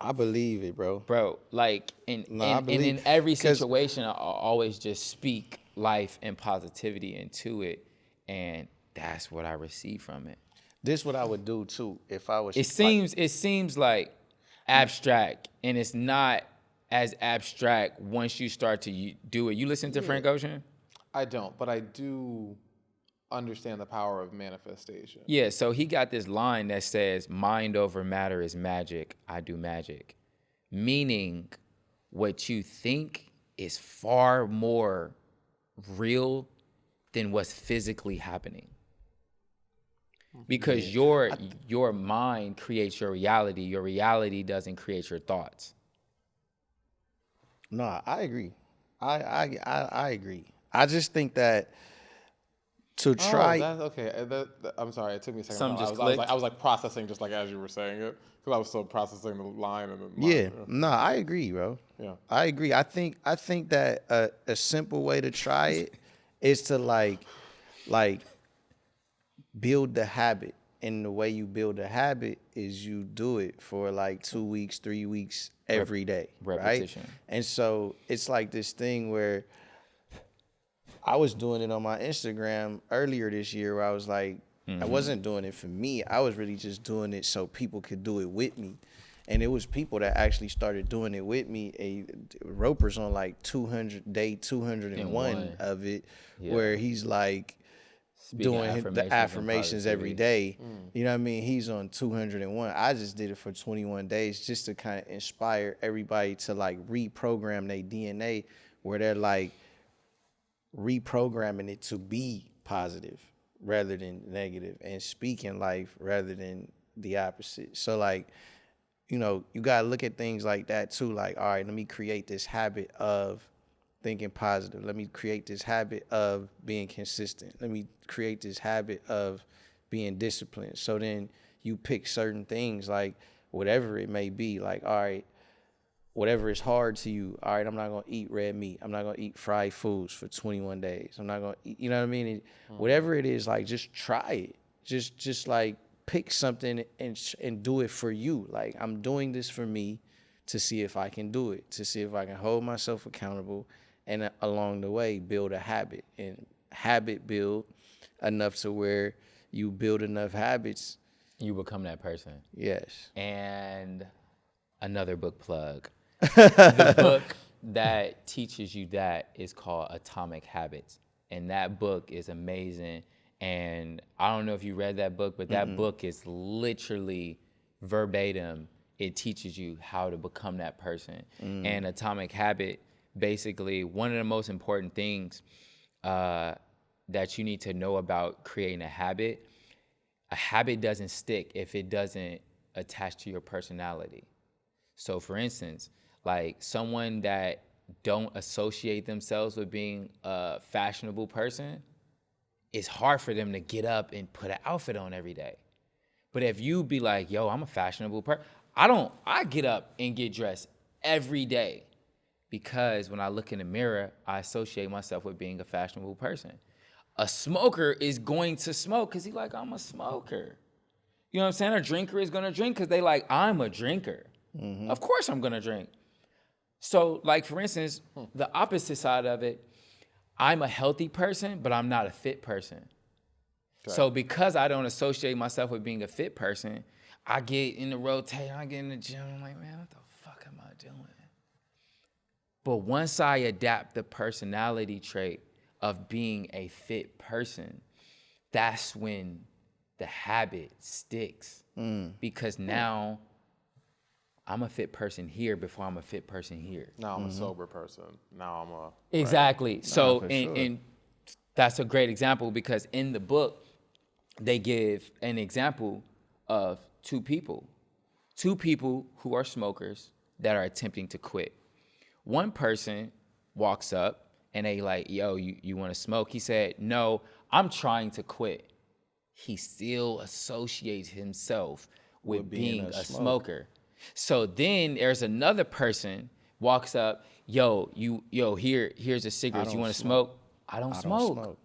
I believe it, bro.
Bro, like, and in every situation, I always just speak life and positivity into it. And that's what I receive from it.
This is what I would do too if I was.
It seems like abstract, and it's not as abstract once you start to do it. You listen to Frank Ocean?
I don't, but I do understand the power of manifestation.
Yeah, so he got this line that says, mind over matter is magic. I do magic. Meaning, what you think is far more real than what's physically happening. Because your mind creates your reality. Your reality doesn't create your thoughts.
No, I agree. I agree. I just think that to try.
That's okay. I'm sorry. It took me a second.
Something
I was like processing just like as you were saying it, because I was still processing the line and the
Yeah.
line.
No, I agree, bro.
Yeah.
I agree. I think that a simple way to try it is to like build the habit. And the way you build a habit is you do it for like 2 weeks, 3 weeks every day,
repetition.
Right? And so it's like this thing where I was doing it on my Instagram earlier this year where I was like, I wasn't doing it for me. I was really just doing it so people could do it with me. And it was people that actually started doing it with me. Roper's on like day 201 of it, where he's like, doing the affirmations every day. You know what I mean? He's on 201. I just did it for 21 days just to kind of inspire everybody to like reprogram their DNA, where they're like reprogramming it to be positive rather than negative, and speaking life rather than the opposite. So like, you got to look at things like that too. Like, all right, let me create this habit of thinking positive. Let me create this habit of being consistent. Let me create this habit of being disciplined. So then you pick certain things, like whatever it may be, like, all right, whatever is hard to you, all right, I'm not going to eat red meat. I'm not going to eat fried foods for 21 days. I'm not going to eat, you know what I mean? Whatever it is, like, just try it. Just like pick something and do it for you. Like, I'm doing this for me to see if I can do it, to see if I can hold myself accountable, and along the way, build a habit. And habit build enough to where you build enough habits.
You become that person.
Yes.
And another book plug. The book that teaches you that is called Atomic Habits. And that book is amazing. And I don't know if you read that book, but that book is literally verbatim. It teaches you how to become that person. And Atomic Habit, basically, one of the most important things that you need to know about creating a habit doesn't stick if it doesn't attach to your personality. So for instance, like someone that don't associate themselves with being a fashionable person, it's hard for them to get up and put an outfit on every day. But if you be like, yo, I'm a fashionable person, I get up and get dressed every day because when I look in the mirror, I associate myself with being a fashionable person. A smoker is going to smoke because he's like, I'm a smoker. You know what I'm saying? A drinker is going to drink because they like, I'm a drinker. Of course I'm going to drink. So like, for instance, the opposite side of it, I'm a healthy person, but I'm not a fit person. Okay. So because I don't associate myself with being a fit person, I get in the rotation, I get in the gym, I'm like, man, what the fuck am I doing? But once I adapt the personality trait of being a fit person, that's when the habit sticks. Because now I'm a fit person here before I'm a fit person here.
Now I'm a sober person. Now I'm a...
Exactly.
Right.
So, and that's a great example because in the book, they give an example of two people who are smokers that are attempting to quit. One person walks up and they like, yo, you want to smoke? He said, no, I'm trying to quit. He still associates himself with being a smoker. So then there's another person walks up, here's a cigarette. You want to smoke? I don't smoke.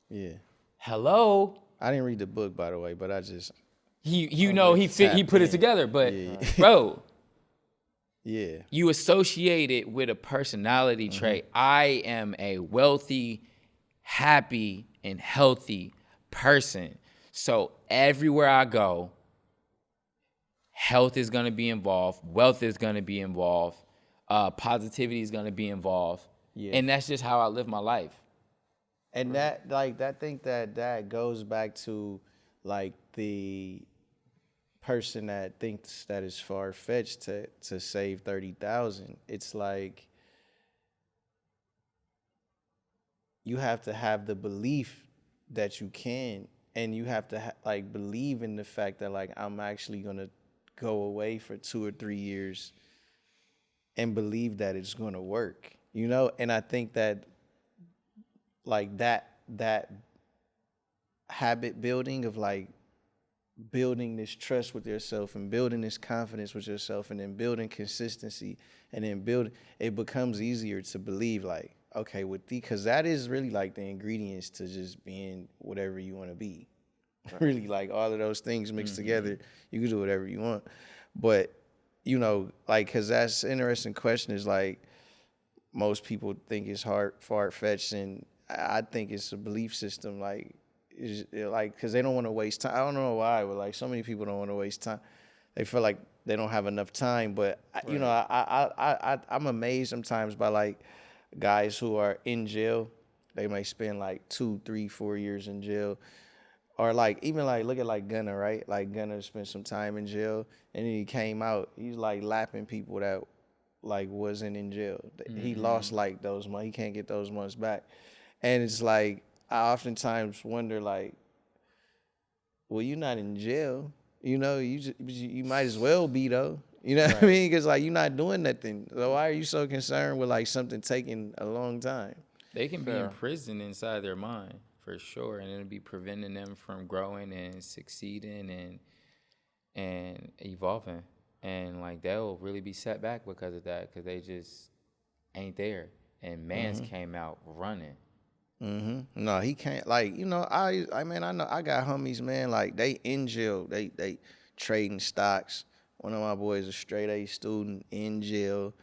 Yeah.
Hello.
I didn't read the book, by the way, but I just...
he put it together, but bro,
yeah,
you associate it with a personality trait. I am a wealthy, happy, and healthy person. So everywhere I go, health is going to be involved, wealth is going to be involved, positivity is going to be involved, and that's just how I live my life.
And that, like, I think that goes back to, like, the person that thinks that it's far-fetched to save 30,000. It's like you have to have the belief that you can, and you have to like believe in the fact that like I'm actually gonna go away for 2 or 3 years and believe that it's gonna work, you know. And I think that like that habit building of like building this trust with yourself and building this confidence with yourself and then building consistency and then building, it becomes easier to believe like, okay, because that is really like the ingredients to just being whatever you want to be. Right. Really, like all of those things mixed together, you can do whatever you want. But, you know, like, because that's an interesting question is like, most people think it's far-fetched, and I think it's a belief system, like, because they don't want to waste time. I don't know why, but like so many people don't want to waste time. They feel like they don't have enough time. But you know, I'm amazed sometimes by like guys who are in jail. They may spend like 2, 3, 4 years in jail, or like even like look at like Gunna, right? Like Gunna spent some time in jail, and then he came out. He's like lapping people that like wasn't in jail. He lost like those months. He can't get those months back, and it's like. I oftentimes wonder, like, well, you're not in jail, you know. You might as well be though, you know what I mean? Because like you're not doing nothing. So why are you so concerned with like something taking a long time?
They can be imprisoned inside their mind for sure, and it'll be preventing them from growing and succeeding and evolving. And like they'll really be set back because of that, because they just ain't there. And Mans came out running.
No, he can't. Like, you know, I mean, I know I got homies, man. Like they in jail, they trading stocks. One of my boys a straight A student in jail,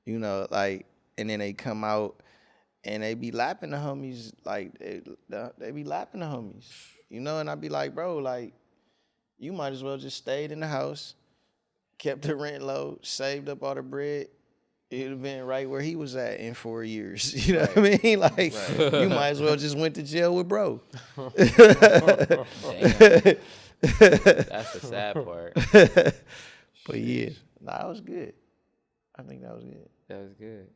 you know, like, and then they come out and they be lapping the homies, like they be lapping the homies, you know. And I be like, bro, like, you might as well just stayed in the house, kept the rent low, saved up all the bread. It'd have been right where he was at in 4 years. You know what I mean? Like, you might as well just went to jail with bro.
Damn. That's the sad part.
But yeah, nah, that was good. I think that was good.
That was good.